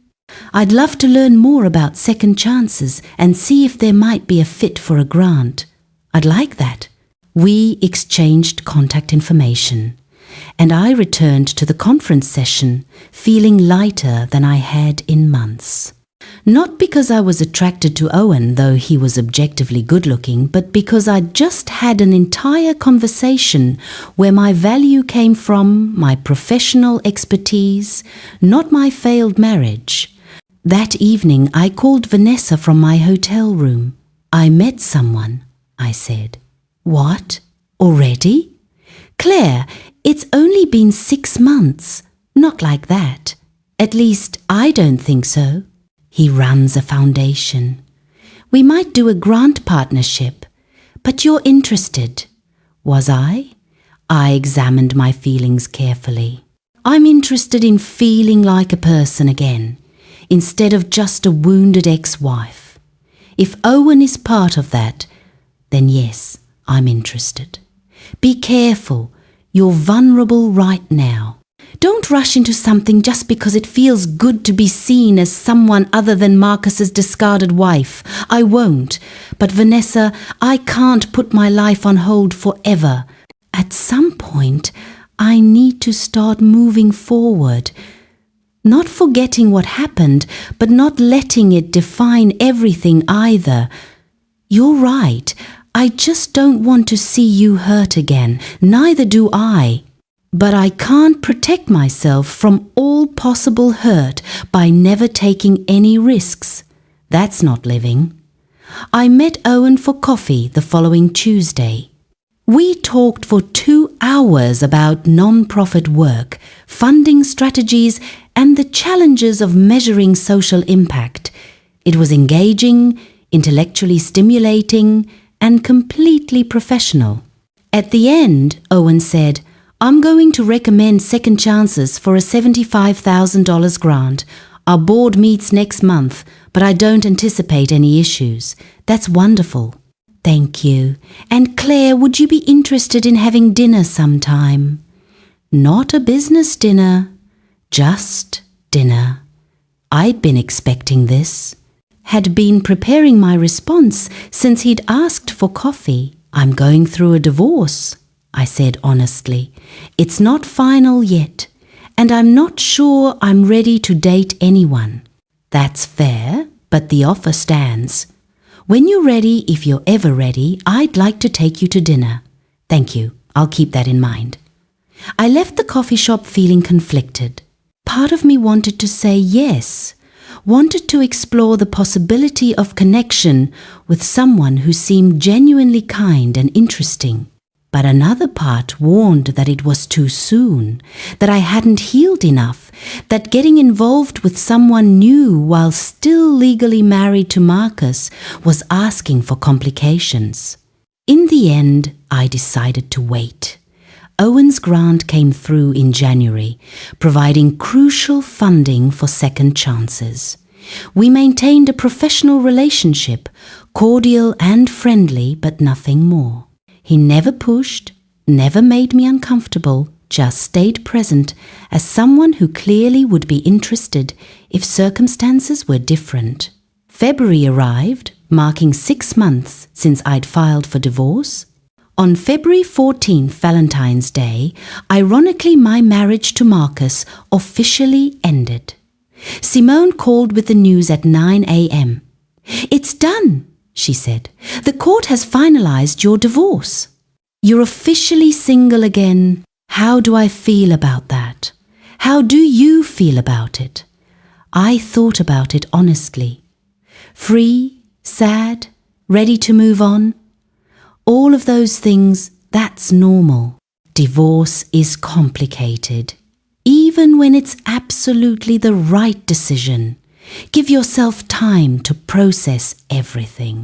I'd love to learn more about second chances and see if there might be a fit for a grant." "I'd like that." We exchanged contact information, and I returned to the conference session feeling lighter than I had in months. Not because I was attracted to Owen, though he was objectively good-looking, but because I'd just had an entire conversation where my value came from my professional expertise, not my failed marriage. That evening, I called Vanessa from my hotel room. "I met someone," I said. "What? Already?" "Claire, it's only been 6 months." "Not like that. At least, I don't think so." "He runs a foundation. We might do a grant partnership. But you're interested." Was I? I examined my feelings carefully. I'm interested in feeling like a person again, instead of just a wounded ex-wife. If Owen is part of that, then yes, I'm interested. Be careful. You're vulnerable right now. Don't rush into something just because it feels good to be seen as someone other than Marcus's discarded wife. I won't. But Vanessa, I can't put my life on hold forever. At some point, I need to start moving forward. Not forgetting what happened, but not letting it define everything either. You're right. I just don't want to see you hurt again. Neither do I. But I can't protect myself from all possible hurt by never taking any risks. That's not living. I met Owen for coffee the following Tuesday. We talked for 2 hours about non-profit work, funding strategies, and the challenges of measuring social impact. It was engaging, intellectually stimulating, and completely professional. At the end, Owen said, "I'm going to recommend Second Chances for a $75,000 grant. Our board meets next month, but I don't anticipate any issues." "That's wonderful." "Thank you. And Claire, would you be interested in having dinner sometime?" "Not a business dinner, just dinner." I'd been expecting this. Had been preparing my response since he'd asked for coffee. "I'm going through a divorce," I said honestly. "It's not final yet, and I'm not sure I'm ready to date anyone." "That's fair, but the offer stands. When you're ready, if you're ever ready, I'd like to take you to dinner." "Thank you. I'll keep that in mind." I left the coffee shop feeling conflicted. Part of me wanted to say yes, wanted to explore the possibility of connection with someone who seemed genuinely kind and interesting. But another part warned that it was too soon, that I hadn't healed enough, that getting involved with someone new while still legally married to Marcus was asking for complications. In the end, I decided to wait. Owen's grant came through in January, providing crucial funding for Second Chances. We maintained a professional relationship, cordial and friendly, but nothing more. He never pushed, never made me uncomfortable, just stayed present as someone who clearly would be interested if circumstances were different. February arrived, marking 6 months since I'd filed for divorce. On February 14th, Valentine's Day, ironically my marriage to Marcus officially ended. Simone called with the news at 9 a.m. "It's done," she said. "The court has finalized your divorce. You're officially single again. How do I feel about that? How do you feel about it?" I thought about it honestly. Free, sad, ready to move on. All of those things, that's normal. Divorce is complicated. Even when it's absolutely the right decision, give yourself time to process everything.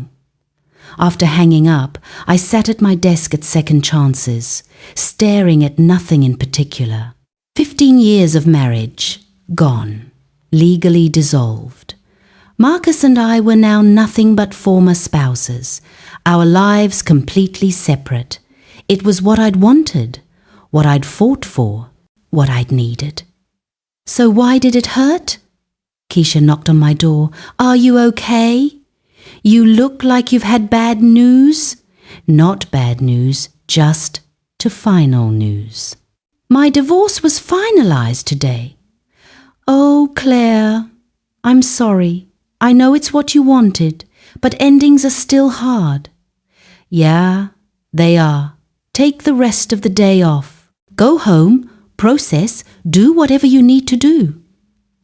After hanging up, I sat at my desk at Second Chances, staring at nothing in particular. 15 years of marriage, gone, legally dissolved. Marcus and I were now nothing but former spouses, our lives completely separate. It was what I'd wanted, what I'd fought for, what I'd needed. So why did it hurt? Keisha knocked on my door. Are you okay? You look like you've had bad news. Not bad news, just to final news. My divorce was finalized today. Oh, Claire, I'm sorry. I know it's what you wanted, but endings are still hard. Yeah, they are. Take the rest of the day off. Go home, process, do whatever you need to do.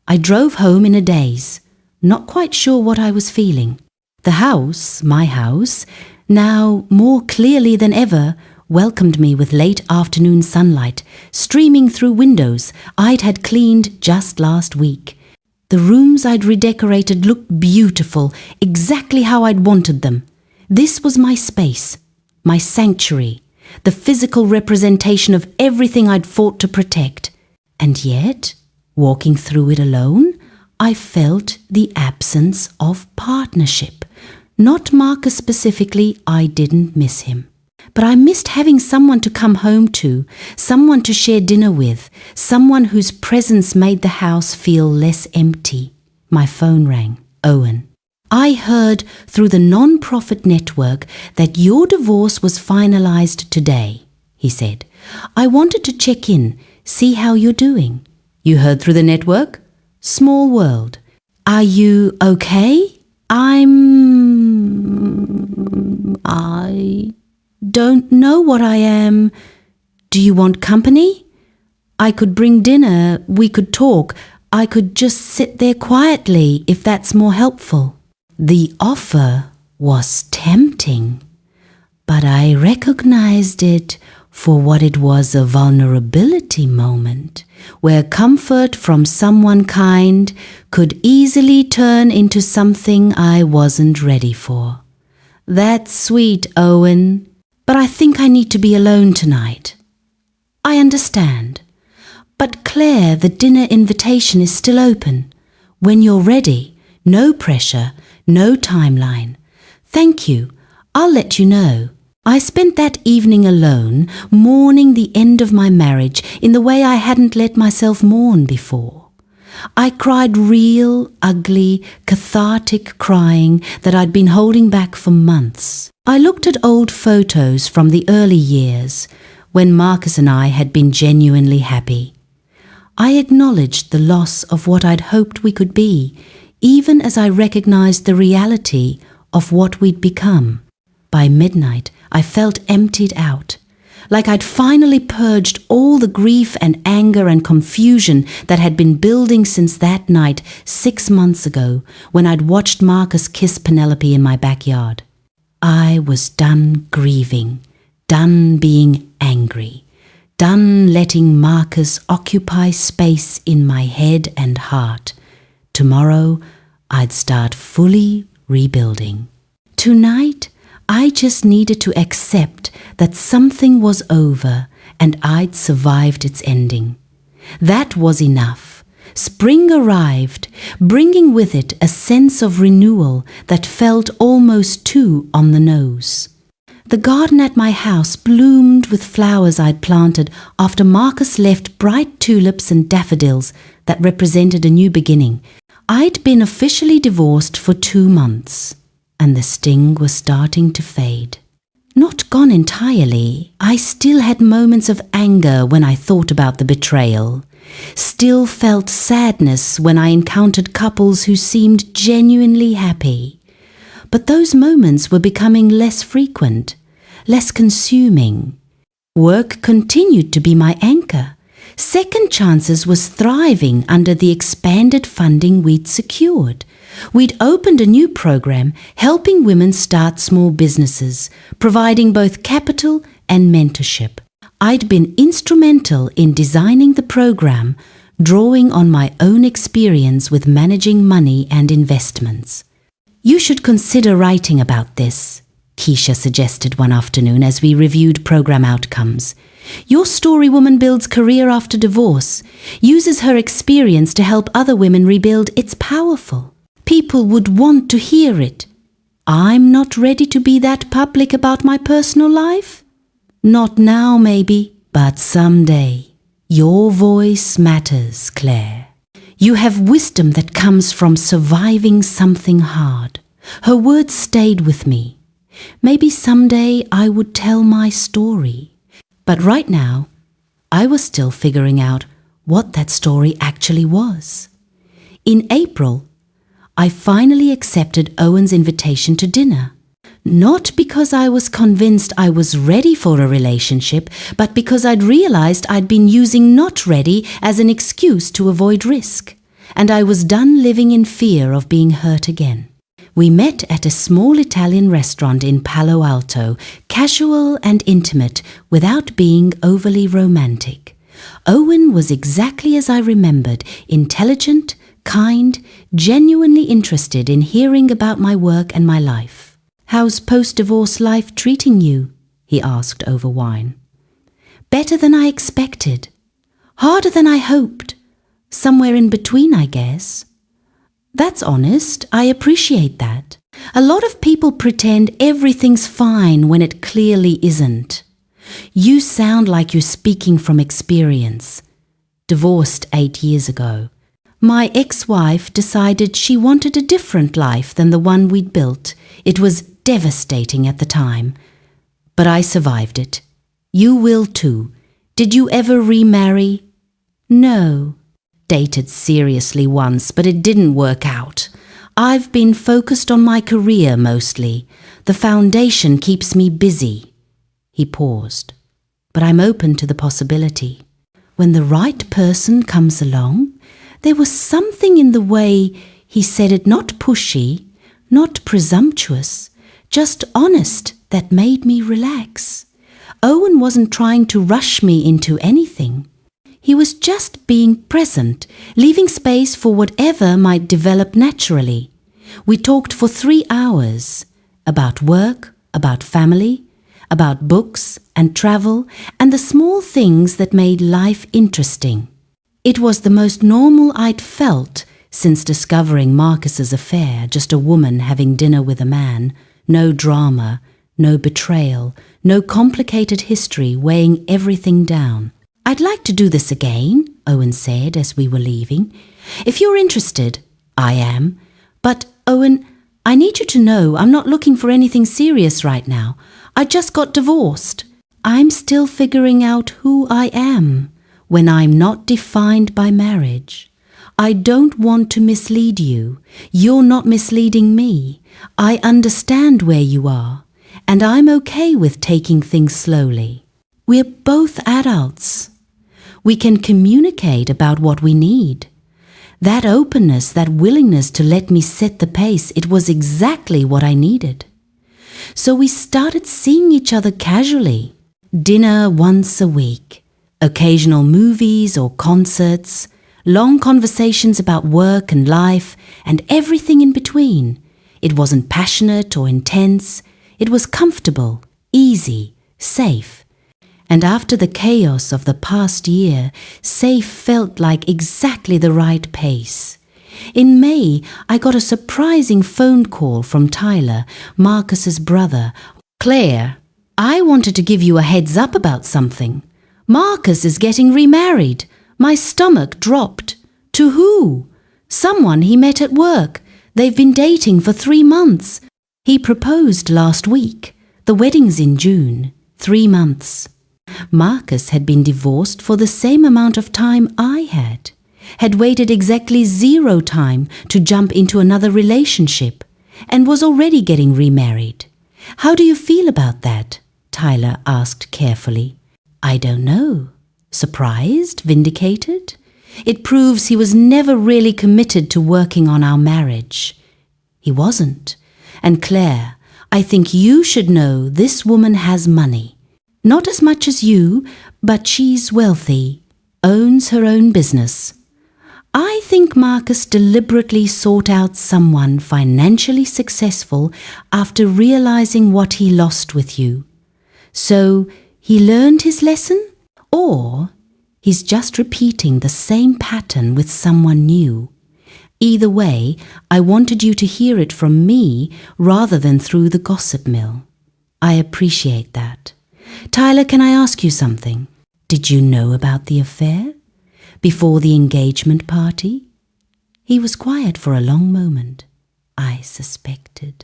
I drove home in a daze, not quite sure what I was feeling. The house, my house, now more clearly than ever, welcomed me with late afternoon sunlight, streaming through windows I'd had cleaned just last week. The rooms I'd redecorated looked beautiful, exactly how I'd wanted them. This was my space, my sanctuary, the physical representation of everything I'd fought to protect. And yet, walking through it alone, I felt the absence of partnership. Not Marcus specifically, I didn't miss him. But I missed having someone to come home to, someone to share dinner with, someone whose presence made the house feel less empty. My phone rang. Owen. I heard through the non-profit network that your divorce was finalized today, he said. I wanted to check in, see how you're doing. You heard through the network? Small world. Are you okay? I don't know what I am. Do you want company? I could bring dinner, we could talk. I could just sit there quietly if that's more helpful. The offer was tempting, but I recognized it for what it was, a vulnerability moment where comfort from someone kind could easily turn into something I wasn't ready for. That's sweet, Owen, but I think I need to be alone tonight. I understand. But Claire, the dinner invitation is still open. When you're ready, no pressure, no timeline. Thank you. I'll let you know. I spent that evening alone, mourning the end of my marriage in the way I hadn't let myself mourn before. I cried real, ugly, cathartic crying that I'd been holding back for months. I looked at old photos from the early years when Marcus and I had been genuinely happy. I acknowledged the loss of what I'd hoped we could be, even as I recognized the reality of what we'd become. By midnight, I felt emptied out, like I'd finally purged all the grief and anger and confusion that had been building since that night 6 months ago when I'd watched Marcus kiss Penelope in my backyard. I was done grieving, done being angry, done letting Marcus occupy space in my head and heart. Tomorrow, I'd start fully rebuilding. Tonight, I just needed to accept that something was over and I'd survived its ending. That was enough. Spring arrived, bringing with it a sense of renewal that felt almost too on the nose. The garden at my house bloomed with flowers I'd planted after Marcus left bright tulips and daffodils that represented a new beginning. I'd been officially divorced for 2 months, and the sting was starting to fade. Not gone entirely. I still had moments of anger when I thought about the betrayal. Still felt sadness when I encountered couples who seemed genuinely happy. But those moments were becoming less frequent, less consuming. Work continued to be my anchor. Second Chances was thriving under the expanded funding we'd secured. We'd opened a new program helping women start small businesses, providing both capital and mentorship. I'd been instrumental in designing the program, drawing on my own experience with managing money and investments. You should consider writing about this. Keisha suggested one afternoon as we reviewed program outcomes. Your story woman builds career after divorce, uses her experience to help other women rebuild. It's powerful. People would want to hear it. I'm not ready to be that public about my personal life. Not now, maybe, but someday. Your voice matters, Claire. You have wisdom that comes from surviving something hard. Her words stayed with me. Maybe someday I would tell my story. But right now, I was still figuring out what that story actually was. In April, I finally accepted Owen's invitation to dinner. Not because I was convinced I was ready for a relationship, but because I'd realized I'd been using not ready as an excuse to avoid risk, and I was done living in fear of being hurt again. We met at a small Italian restaurant in Palo Alto, casual and intimate without being overly romantic. Owen was exactly as I remembered, intelligent, kind, genuinely interested in hearing about my work and my life. How's post-divorce life treating you? He asked over wine. Better than I expected. Harder than I hoped. Somewhere in between, I guess. That's honest. I appreciate that. A lot of people pretend everything's fine when it clearly isn't. You sound like you're speaking from experience. Divorced 8 years ago. My ex-wife decided she wanted a different life than the one we'd built. It was devastating at the time. But I survived it. You will too. Did you ever remarry? No. Dated seriously once, but it didn't work out. I've been focused on my career mostly. The foundation keeps me busy. He paused. But I'm open to the possibility. When the right person comes along, there was something in the way he said it, not pushy, not presumptuous, just honest, that made me relax. Owen wasn't trying to rush me into anything. He was just being present, leaving space for whatever might develop naturally. We talked for 3 hours about work, about family, about books and travel, and the small things that made life interesting. It was the most normal I'd felt since discovering Marcus's affair, just a woman having dinner with a man, no drama, no betrayal, no complicated history weighing everything down. I'd like to do this again, Owen said as we were leaving. If you're interested, I am. But, Owen, I need you to know I'm not looking for anything serious right now. I just got divorced. I'm still figuring out who I am when I'm not defined by marriage. I don't want to mislead you. You're not misleading me. I understand where you are, and I'm okay with taking things slowly. We're both adults. We can communicate about what we need. That openness, that willingness to let me set the pace, it was exactly what I needed. So we started seeing each other casually. Dinner once a week, occasional movies or concerts, long conversations about work and life and everything in between. It wasn't passionate or intense. It was comfortable, easy, safe. And after the chaos of the past year, safe felt like exactly the right pace. In May, I got a surprising phone call from Tyler, Marcus's brother. Claire, I wanted to give you a heads up about something. Marcus is getting remarried. My stomach dropped. To who? Someone he met at work. They've been dating for 3 months. He proposed last week. The wedding's in June. 3 months. Marcus had been divorced for the same amount of time I had waited exactly 0 time to jump into another relationship, and was already getting remarried. How do you feel about that? Tyler asked carefully. I don't know. Surprised? Vindicated? It proves he was never really committed to working on our marriage. He wasn't. And Claire, I think you should know this woman has money. Not as much as you, but she's wealthy, owns her own business. I think Marcus deliberately sought out someone financially successful after realizing what he lost with you. So he learned his lesson? Or he's just repeating the same pattern with someone new? Either way, I wanted you to hear it from me rather than through the gossip mill. I appreciate that. Tyler, can I ask you something? Did you know about the affair? Before the engagement party? He was quiet for a long moment. I suspected.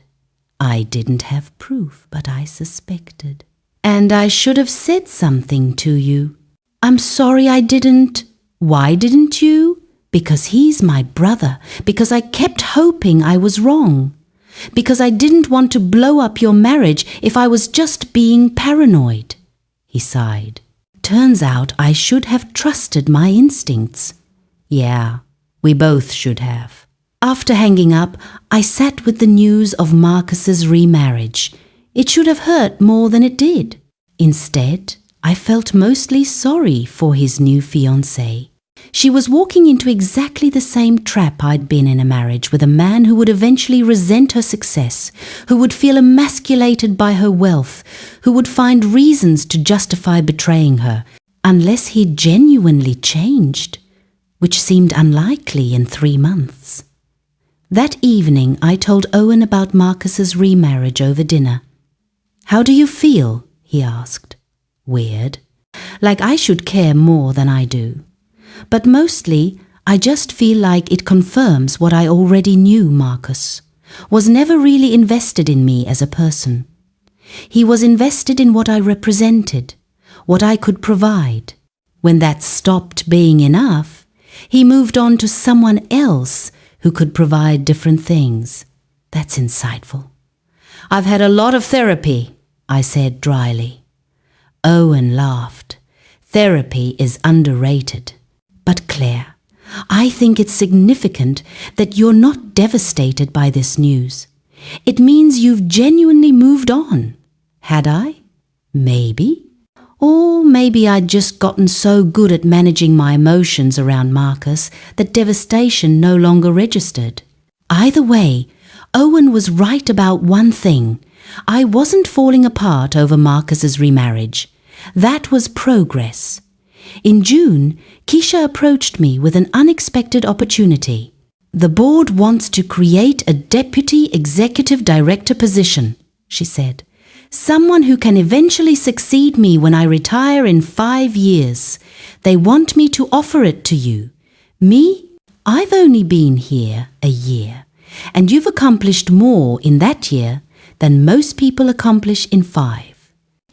I didn't have proof, but I suspected. And I should have said something to you. I'm sorry I didn't. Why didn't you? Because he's my brother. Because I kept hoping I was wrong. Because I didn't want to blow up your marriage if I was just being paranoid. He sighed. Turns out I should have trusted my instincts. Yeah, we both should have. After hanging up, I sat with the news of Marcus's remarriage. It should have hurt more than it did. Instead, I felt mostly sorry for his new fiancée. She was walking into exactly the same trap I'd been in a marriage with a man who would eventually resent her success, who would feel emasculated by her wealth, who would find reasons to justify betraying her, unless he'd genuinely changed, which seemed unlikely in 3 months. That evening, I told Owen about Marcus's remarriage over dinner. How do you feel? He asked. Weird. Like I should care more than I do. But mostly, I just feel like it confirms what I already knew Marcus was never really invested in me as a person. He was invested in what I represented, what I could provide. When that stopped being enough, he moved on to someone else who could provide different things. That's insightful. I've had a lot of therapy, I said dryly. Owen laughed. Therapy is underrated. But Claire, I think it's significant that you're not devastated by this news. It means you've genuinely moved on. Had I? Maybe. Or maybe I'd just gotten so good at managing my emotions around Marcus that devastation no longer registered. Either way, Owen was right about one thing. I wasn't falling apart over Marcus's remarriage. That was progress. In June, Keisha approached me with an unexpected opportunity. The board wants to create a deputy executive director position, she said. Someone who can eventually succeed me when I retire in 5 years. They want me to offer it to you. Me? I've only been here a year, and you've accomplished more in that year than most people accomplish in 5.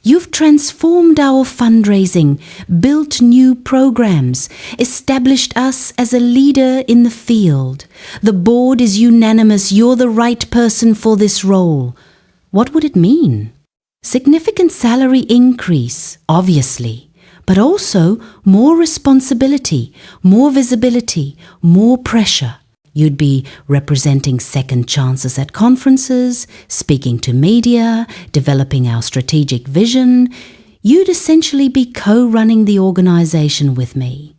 You've transformed our fundraising, built new programs, established us as a leader in the field. The board is unanimous. You're the right person for this role. What would it mean? Significant salary increase, obviously, but also more responsibility, more visibility, more pressure. You'd be representing second chances at conferences, speaking to media, developing our strategic vision. You'd essentially be co-running the organization with me.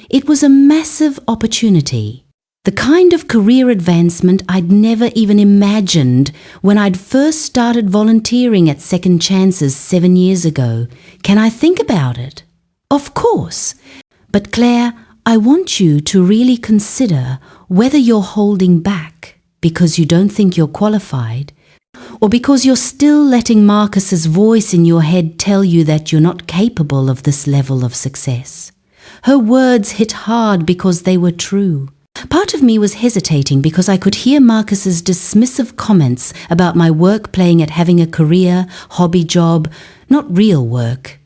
It was a massive opportunity. The kind of career advancement I'd never even imagined when I'd first started volunteering at Second Chances 7 years ago. Can I think about it? Of course. But Claire, I want you to really consider whether you're holding back because you don't think you're qualified, or because you're still letting Marcus's voice in your head tell you that you're not capable of this level of success. Her words hit hard because they were true. Part of me was hesitating because I could hear Marcus's dismissive comments about my work playing at having a career, hobby job, not real work.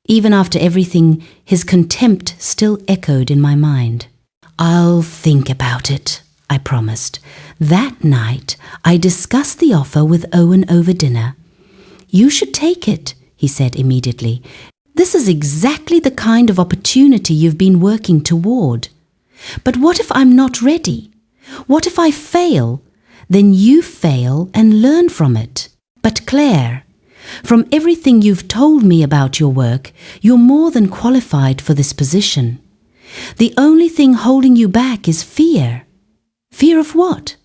Even after everything, his contempt still echoed in my mind. I'll think about it, I promised. That night, I discussed the offer with Owen over dinner. You should take it, he said immediately. This is exactly the kind of opportunity you've been working toward. But what if I'm not ready? What if I fail? Then you fail and learn from it. But Claire, from everything you've told me about your work, you're more than qualified for this position. The only thing holding you back is fear. Fear of what?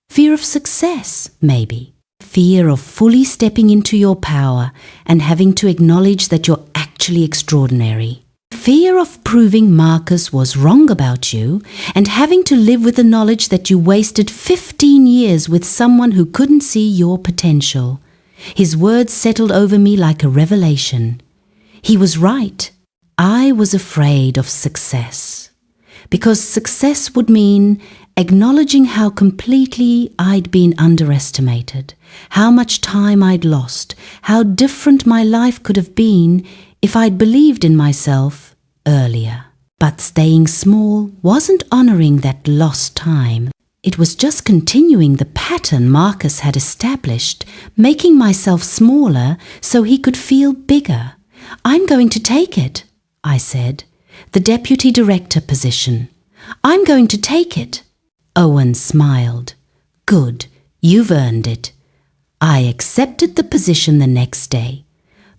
Fear of success, maybe. Fear of fully stepping into your power and having to acknowledge that you're actually extraordinary. Fear of proving Marcus was wrong about you and having to live with the knowledge that you wasted 15 years with someone who couldn't see your potential. His words settled over me like a revelation. He was right. I was afraid of success. Because success would mean acknowledging how completely I'd been underestimated, how much time I'd lost, how different my life could have been if I'd believed in myself earlier. But staying small wasn't honoring that lost time. It was just continuing the pattern Marcus had established, making myself smaller so he could feel bigger. I'm going to take it, I said. The deputy director position. I'm going to take it. Owen smiled. Good, you've earned it. I accepted the position the next day.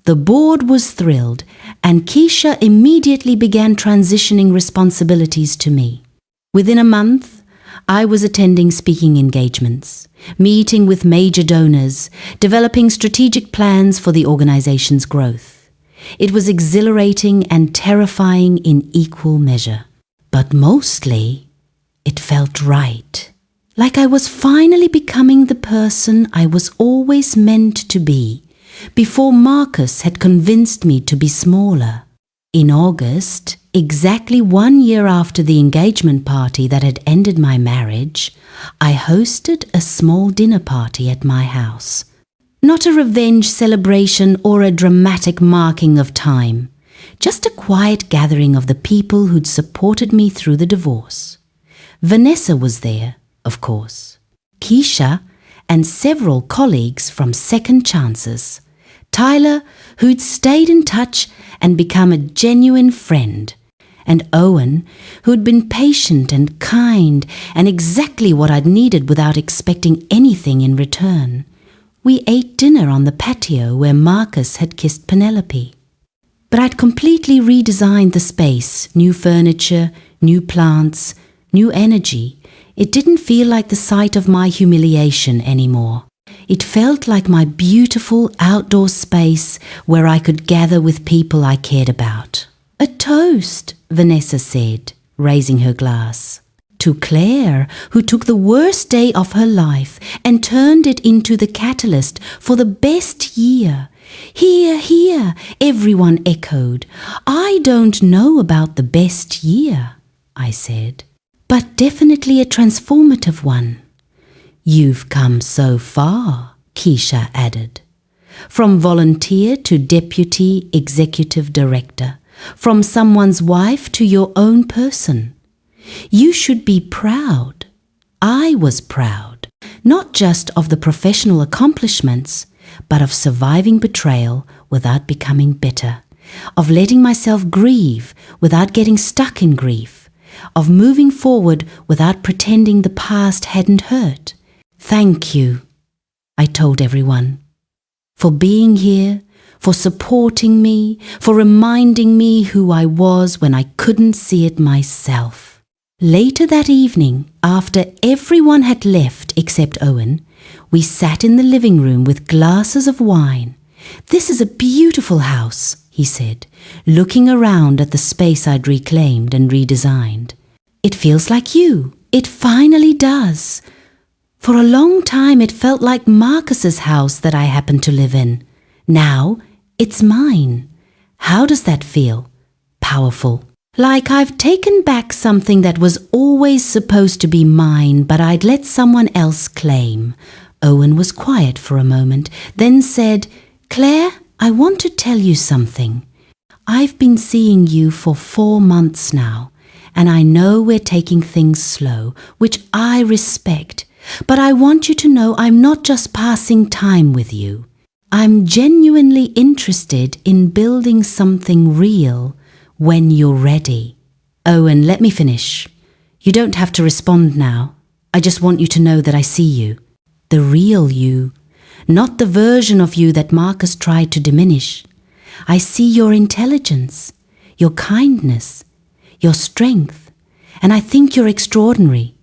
The board was thrilled, and Keisha immediately began transitioning responsibilities to me. Within a month, I was attending speaking engagements, meeting with major donors, developing strategic plans for the organization's growth. It was exhilarating and terrifying in equal measure. But mostly, it felt right. Like I was finally becoming the person I was always meant to be, before Marcus had convinced me to be smaller. In August, exactly 1 year after the engagement party that had ended my marriage, I hosted a small dinner party at my house. Not a revenge celebration or a dramatic marking of time, just a quiet gathering of the people who'd supported me through the divorce. Vanessa was there, of course, Keisha, and several colleagues from Second Chances, Tyler, who'd stayed in touch and become a genuine friend, and Owen, who'd been patient and kind and exactly what I'd needed without expecting anything in return. We ate dinner on the patio where Marcus had kissed Penelope. But I'd completely redesigned the space, new furniture, new plants, new energy. It didn't feel like the site of my humiliation anymore. It felt like my beautiful outdoor space where I could gather with people I cared about. A toast, Vanessa said, raising her glass. To Claire, who took the worst day of her life and turned it into the catalyst for the best year. Hear, hear, everyone echoed. I don't know about the best year, I said, but definitely a transformative one. You've come so far, Keisha added. From volunteer to deputy executive director, from someone's wife to your own person. You should be proud. I was proud, not just of the professional accomplishments, but of surviving betrayal without becoming bitter, of letting myself grieve without getting stuck in grief, of moving forward without pretending the past hadn't hurt. Thank you, I told everyone, for being here, for supporting me, for reminding me who I was when I couldn't see it myself. Later that evening, after everyone had left except Owen, we sat in the living room with glasses of wine. This is a beautiful house, he said, looking around at the space I'd reclaimed and redesigned. It feels like you. It finally does. For a long time it felt like Marcus's house that I happened to live in. Now it's mine. How does that feel? Powerful. Like I've taken back something that was always supposed to be mine, but I'd let someone else claim. Owen was quiet for a moment, then said, Claire, I want to tell you something. I've been seeing you for 4 months now, and I know we're taking things slow, which I respect, but I want you to know I'm not just passing time with you. I'm genuinely interested in building something real when you're ready. Owen, let me finish. You don't have to respond now. I just want you to know that I see you. The real you, not the version of you that Marcus tried to diminish. I see your intelligence, your kindness, your strength, and I think you're extraordinary.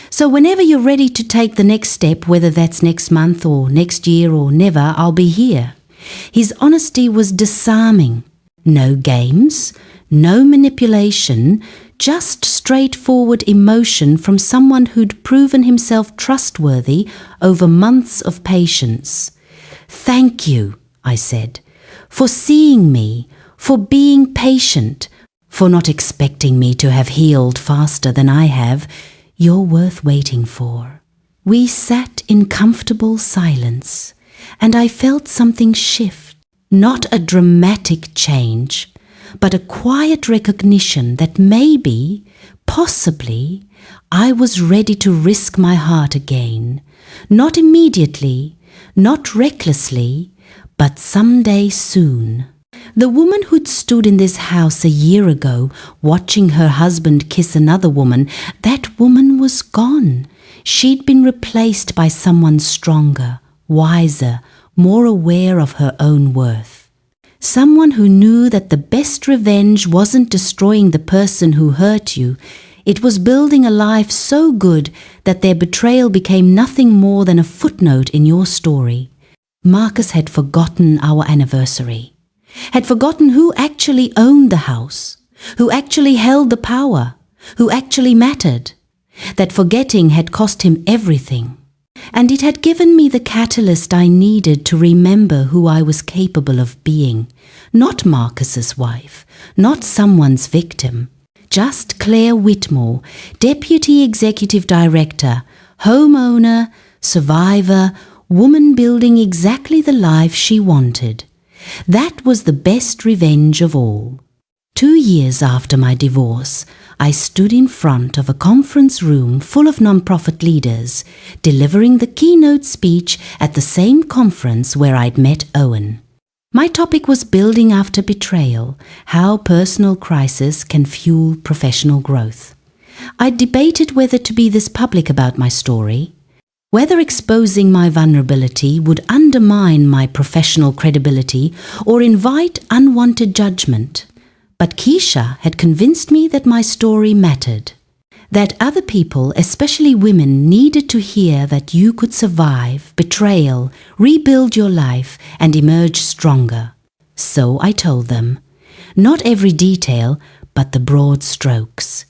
So whenever you're ready to take the next step, whether that's next month or next year or never, I'll be here." His honesty was disarming. No games, no manipulation, just straightforward emotion from someone who'd proven himself trustworthy over months of patience. "Thank you," I said, "for seeing me, for being patient, for not expecting me to have healed faster than I have. You're worth waiting for." We sat in comfortable silence, and I felt something shift. Not a dramatic change, but a quiet recognition that maybe, possibly, I was ready to risk my heart again. Not immediately, not recklessly, but someday soon. The woman who'd stood in this house a year ago, watching her husband kiss another woman, that woman was gone. She'd been replaced by someone stronger, wiser, more aware of her own worth. Someone who knew that the best revenge wasn't destroying the person who hurt you. It was building a life so good that their betrayal became nothing more than a footnote in your story. Marcus had forgotten our anniversary, had forgotten who actually owned the house, who actually held the power, who actually mattered. That forgetting had cost him everything. And it had given me the catalyst I needed to remember who I was capable of being. Not Marcus's wife, not someone's victim. Just Claire Whitmore, Deputy Executive Director, homeowner, survivor, woman building exactly the life she wanted. That was the best revenge of all. 2 years after my divorce, I stood in front of a conference room full of nonprofit leaders, delivering the keynote speech at the same conference where I'd met Owen. My topic was building after betrayal, how personal crisis can fuel professional growth. I debated whether to be this public about my story, whether exposing my vulnerability would undermine my professional credibility or invite unwanted judgment. But Keisha had convinced me that my story mattered, that other people, especially women, needed to hear that you could survive betrayal, rebuild your life, and emerge stronger. So I told them, not every detail, but the broad strokes.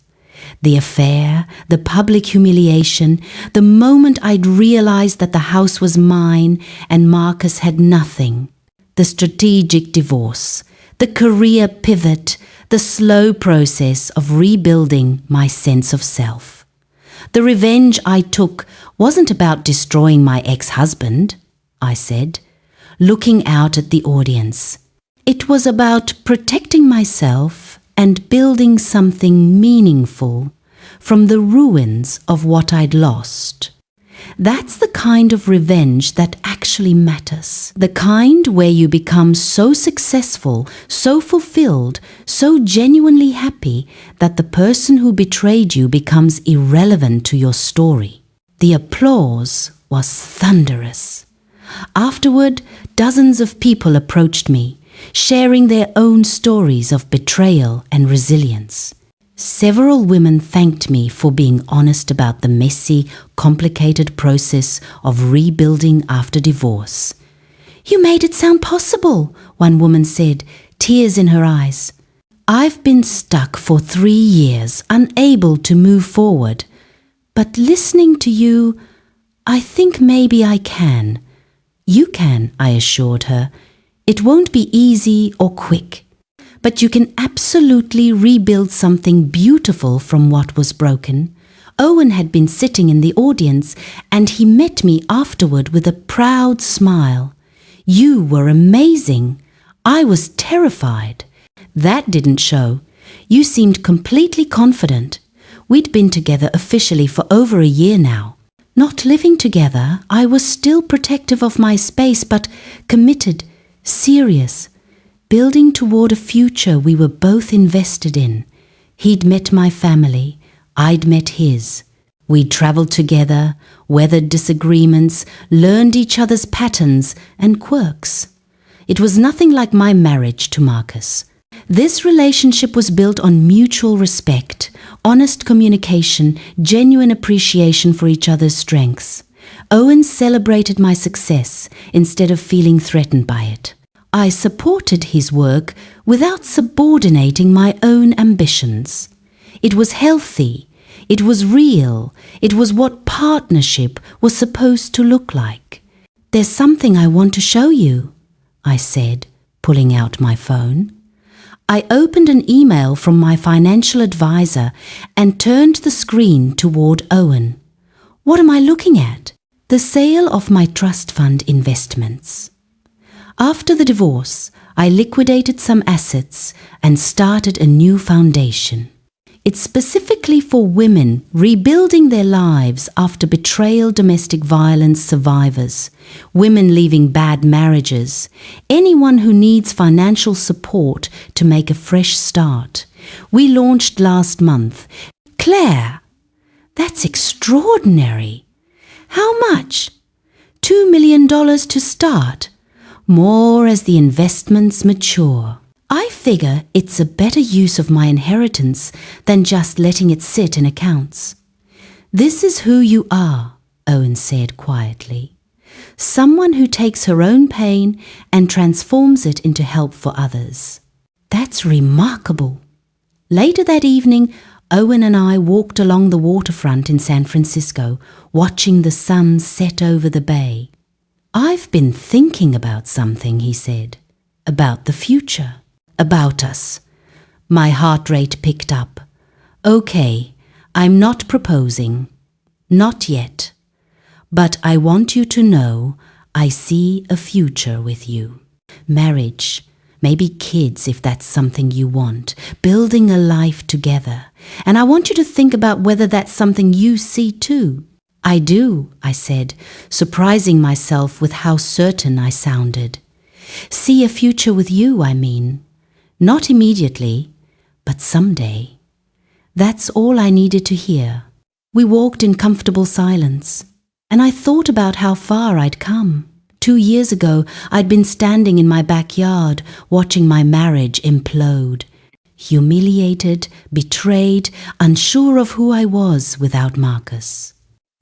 The affair, the public humiliation, the moment I'd realized that the house was mine and Marcus had nothing, the strategic divorce, the career pivot, the slow process of rebuilding my sense of self. The revenge I took wasn't about destroying my ex-husband, I said, looking out at the audience. It was about protecting myself and building something meaningful from the ruins of what I'd lost. That's the kind of revenge that actually matters. The kind where you become so successful, so fulfilled, so genuinely happy that the person who betrayed you becomes irrelevant to your story. The applause was thunderous. Afterward, dozens of people approached me, sharing their own stories of betrayal and resilience. Several women thanked me for being honest about the messy, complicated process of rebuilding after divorce. "You made it sound possible," one woman said, tears in her eyes. "I've been stuck for 3 years, unable to move forward. But listening to you, I think maybe I can." "You can," I assured her. "It won't be easy or quick. But you can absolutely rebuild something beautiful from what was broken." Owen had been sitting in the audience, and he met me afterward with a proud smile. "You were amazing. I was terrified." "That didn't show. You seemed completely confident." We'd been together officially for over a year now. Not living together, I was still protective of my space, but committed, serious, building toward a future we were both invested in. He'd met my family, I'd met his. We'd traveled together, weathered disagreements, learned each other's patterns and quirks. It was nothing like my marriage to Marcus. This relationship was built on mutual respect, honest communication, genuine appreciation for each other's strengths. Owen celebrated my success instead of feeling threatened by it. I supported his work without subordinating my own ambitions. It was healthy. It was real. It was what partnership was supposed to look like. "There's something I want to show you," I said, pulling out my phone. I opened an email from my financial advisor and turned the screen toward Owen. "What am I looking at?" "The sale of my trust fund investments. After the divorce, I liquidated some assets and started a new foundation. It's specifically for women rebuilding their lives after betrayal, domestic violence survivors, women leaving bad marriages, anyone who needs financial support to make a fresh start. We launched last month." "Claire, that's extraordinary. How much?" $2 million to start. More as the investments mature. I figure it's a better use of my inheritance than just letting it sit in accounts." "This is who you are," Owen said quietly. "Someone who takes her own pain and transforms it into help for others. That's remarkable." Later that evening, Owen and I walked along the waterfront in San Francisco, watching the sun set over the bay. "I've been thinking about something," he said. "About the future. About us." My heart rate picked up. "Okay, I'm not proposing. Not yet. But I want you to know I see a future with you. Marriage, maybe kids if that's something you want, building a life together. And I want you to think about whether that's something you see too." "I do," I said, surprising myself with how certain I sounded. "See a future with you, I mean. Not immediately, but someday." That's all I needed to hear. We walked in comfortable silence, and I thought about how far I'd come. 2 years ago, I'd been standing in my backyard, watching my marriage implode. Humiliated, betrayed, unsure of who I was without Marcus.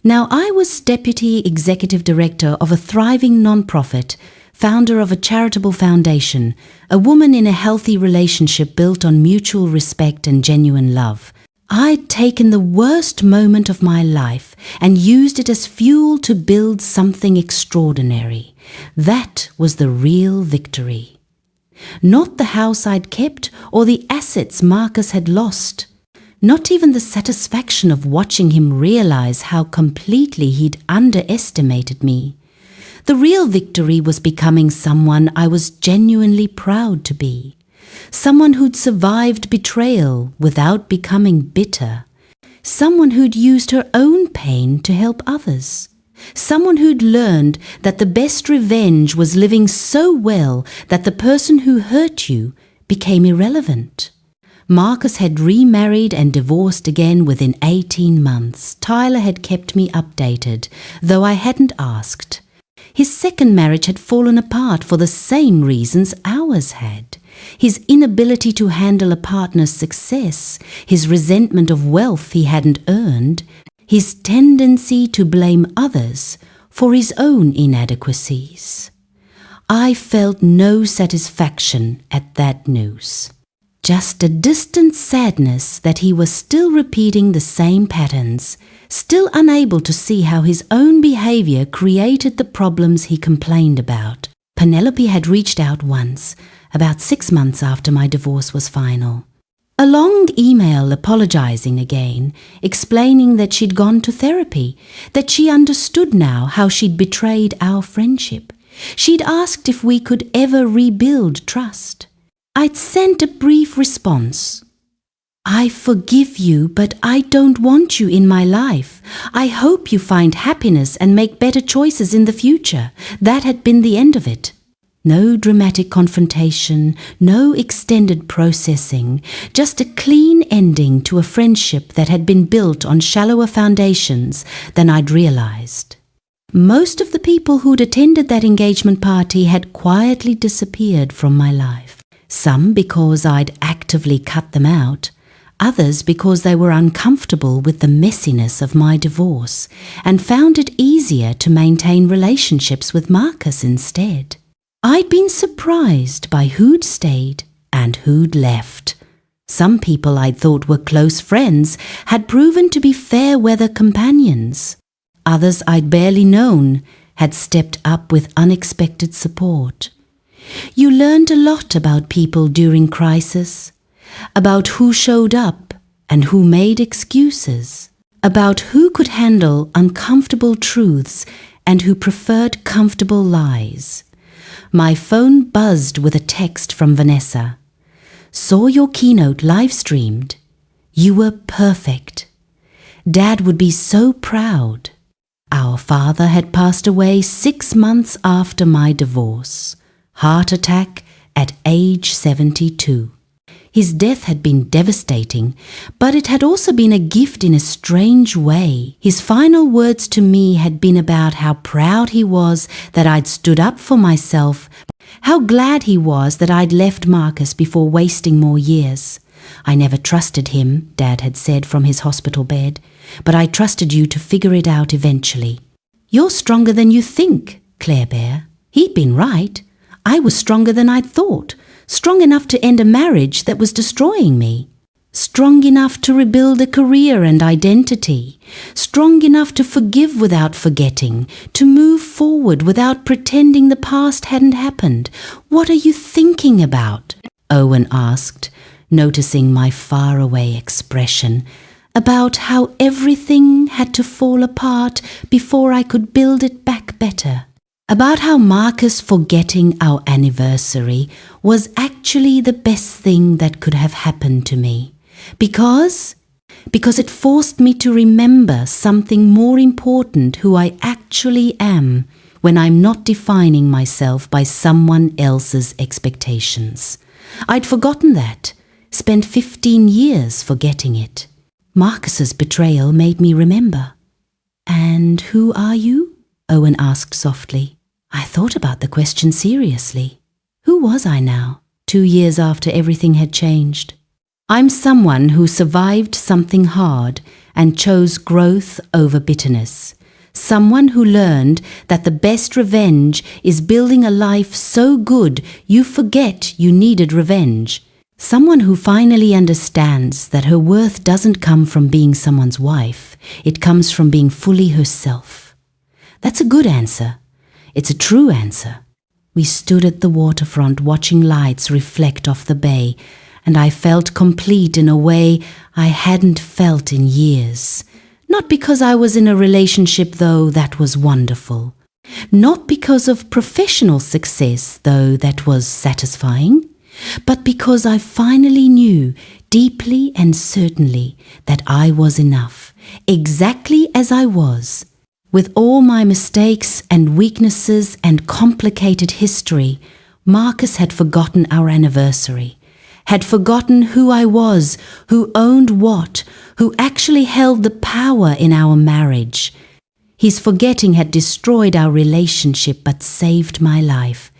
Now I was Deputy Executive Director of a thriving nonprofit, founder of a charitable foundation, a woman in a healthy relationship built on mutual respect and genuine love. I'd taken the worst moment of my life and used it as fuel to build something extraordinary. That was the real victory. Not the house I'd kept or the assets Marcus had lost. Not even the satisfaction of watching him realize how completely he'd underestimated me. The real victory was becoming someone I was genuinely proud to be. Someone who'd survived betrayal without becoming bitter. Someone who'd used her own pain to help others. Someone who'd learned that the best revenge was living so well that the person who hurt you became irrelevant. Marcus had remarried and divorced again within 18 months. Tyler had kept me updated, though I hadn't asked. His second marriage had fallen apart for the same reasons ours had. His inability to handle a partner's success, his resentment of wealth he hadn't earned, his tendency to blame others for his own inadequacies. I felt no satisfaction at that news. Just a distant sadness that he was still repeating the same patterns, still unable to see how his own behavior created the problems he complained about. Penelope had reached out once, about 6 months after my divorce was final. A long email apologizing again, explaining that she'd gone to therapy, that she understood now how she'd betrayed our friendship. She'd asked if we could ever rebuild trust. I'd sent a brief response. "I forgive you, but I don't want you in my life. I hope you find happiness and make better choices in the future." That had been the end of it. No dramatic confrontation, no extended processing, just a clean ending to a friendship that had been built on shallower foundations than I'd realized. Most of the people who'd attended that engagement party had quietly disappeared from my life. Some because I'd actively cut them out, others because they were uncomfortable with the messiness of my divorce and found it easier to maintain relationships with Marcus instead. I'd been surprised by who'd stayed and who'd left. Some people I'd thought were close friends had proven to be fair-weather companions. Others I'd barely known had stepped up with unexpected support. You learned a lot about people during crisis, about who showed up and who made excuses, about who could handle uncomfortable truths and who preferred comfortable lies. My phone buzzed with a text from Vanessa. Saw your keynote live-streamed. You were perfect. Dad would be so proud. Our father had passed away 6 months after my divorce. Heart attack at age 72. His death had been devastating, but it had also been a gift in a strange way. His final words to me had been about how proud he was that I'd stood up for myself, how glad he was that I'd left Marcus before wasting more years. I never trusted him, Dad had said from his hospital bed, but I trusted you to figure it out eventually. You're stronger than you think, Claire Bear. He'd been right. I was stronger than I'd thought, strong enough to end a marriage that was destroying me, strong enough to rebuild a career and identity, strong enough to forgive without forgetting, to move forward without pretending the past hadn't happened. What are you thinking about? Owen asked, noticing my faraway expression, about how everything had to fall apart before I could build it back better. About how Marcus forgetting our anniversary was actually the best thing that could have happened to me. Because it forced me to remember something more important, who I actually am, when I'm not defining myself by someone else's expectations. I'd forgotten that, spent 15 years forgetting it. Marcus's betrayal made me remember. And who are you? Owen asked softly. I thought about the question seriously. Who was I now, 2 years after everything had changed? I'm someone who survived something hard and chose growth over bitterness. Someone who learned that the best revenge is building a life so good you forget you needed revenge. Someone who finally understands that her worth doesn't come from being someone's wife. It comes from being fully herself. That's a good answer. It's a true answer. We stood at the waterfront watching lights reflect off the bay, and I felt complete in a way I hadn't felt in years. Not because I was in a relationship, though that was wonderful. Not because of professional success, though that was satisfying. But because I finally knew, deeply and certainly, that I was enough, exactly as I was. With all my mistakes and weaknesses and complicated history, Marcus had forgotten our anniversary, had forgotten who I was, who owned what, who actually held the power in our marriage. His forgetting had destroyed our relationship but saved my life.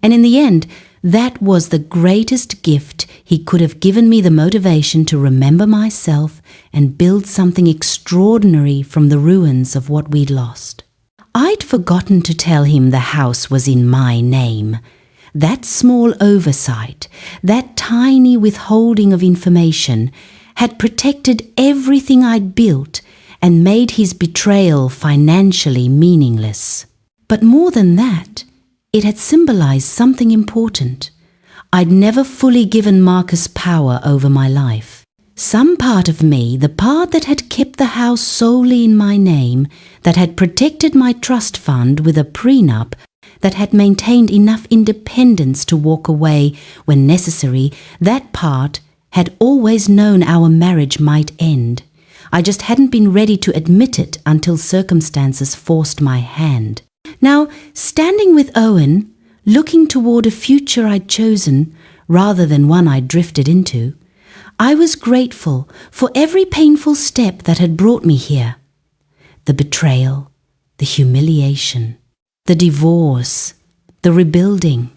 And in the end, that was the greatest gift he could have given me, the motivation to remember myself and build something extraordinary from the ruins of what we'd lost. I'd forgotten to tell him the house was in my name. That small oversight, that tiny withholding of information, had protected everything I'd built and made his betrayal financially meaningless. But more than that, it had symbolized something important. I'd never fully given Marcus power over my life. Some part of me, the part that had kept the house solely in my name, that had protected my trust fund with a prenup, that had maintained enough independence to walk away when necessary, that part had always known our marriage might end. I just hadn't been ready to admit it until circumstances forced my hand. Now, standing with Owen, looking toward a future I'd chosen rather than one I'd drifted into, I was grateful for every painful step that had brought me here. The betrayal, the humiliation, the divorce, the rebuilding.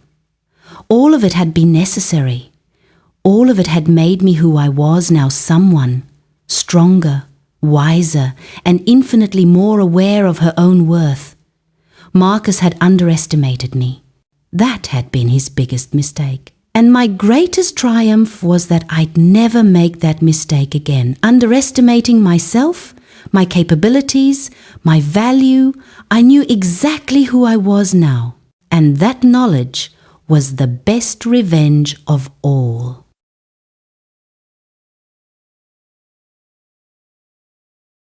All of it had been necessary. All of it had made me who I was now, someone stronger, wiser, and infinitely more aware of her own worth. Marcus had underestimated me. That had been his biggest mistake. And my greatest triumph was that I'd never make that mistake again, underestimating myself, my capabilities, my value. I knew exactly who I was now, and that knowledge was the best revenge of all.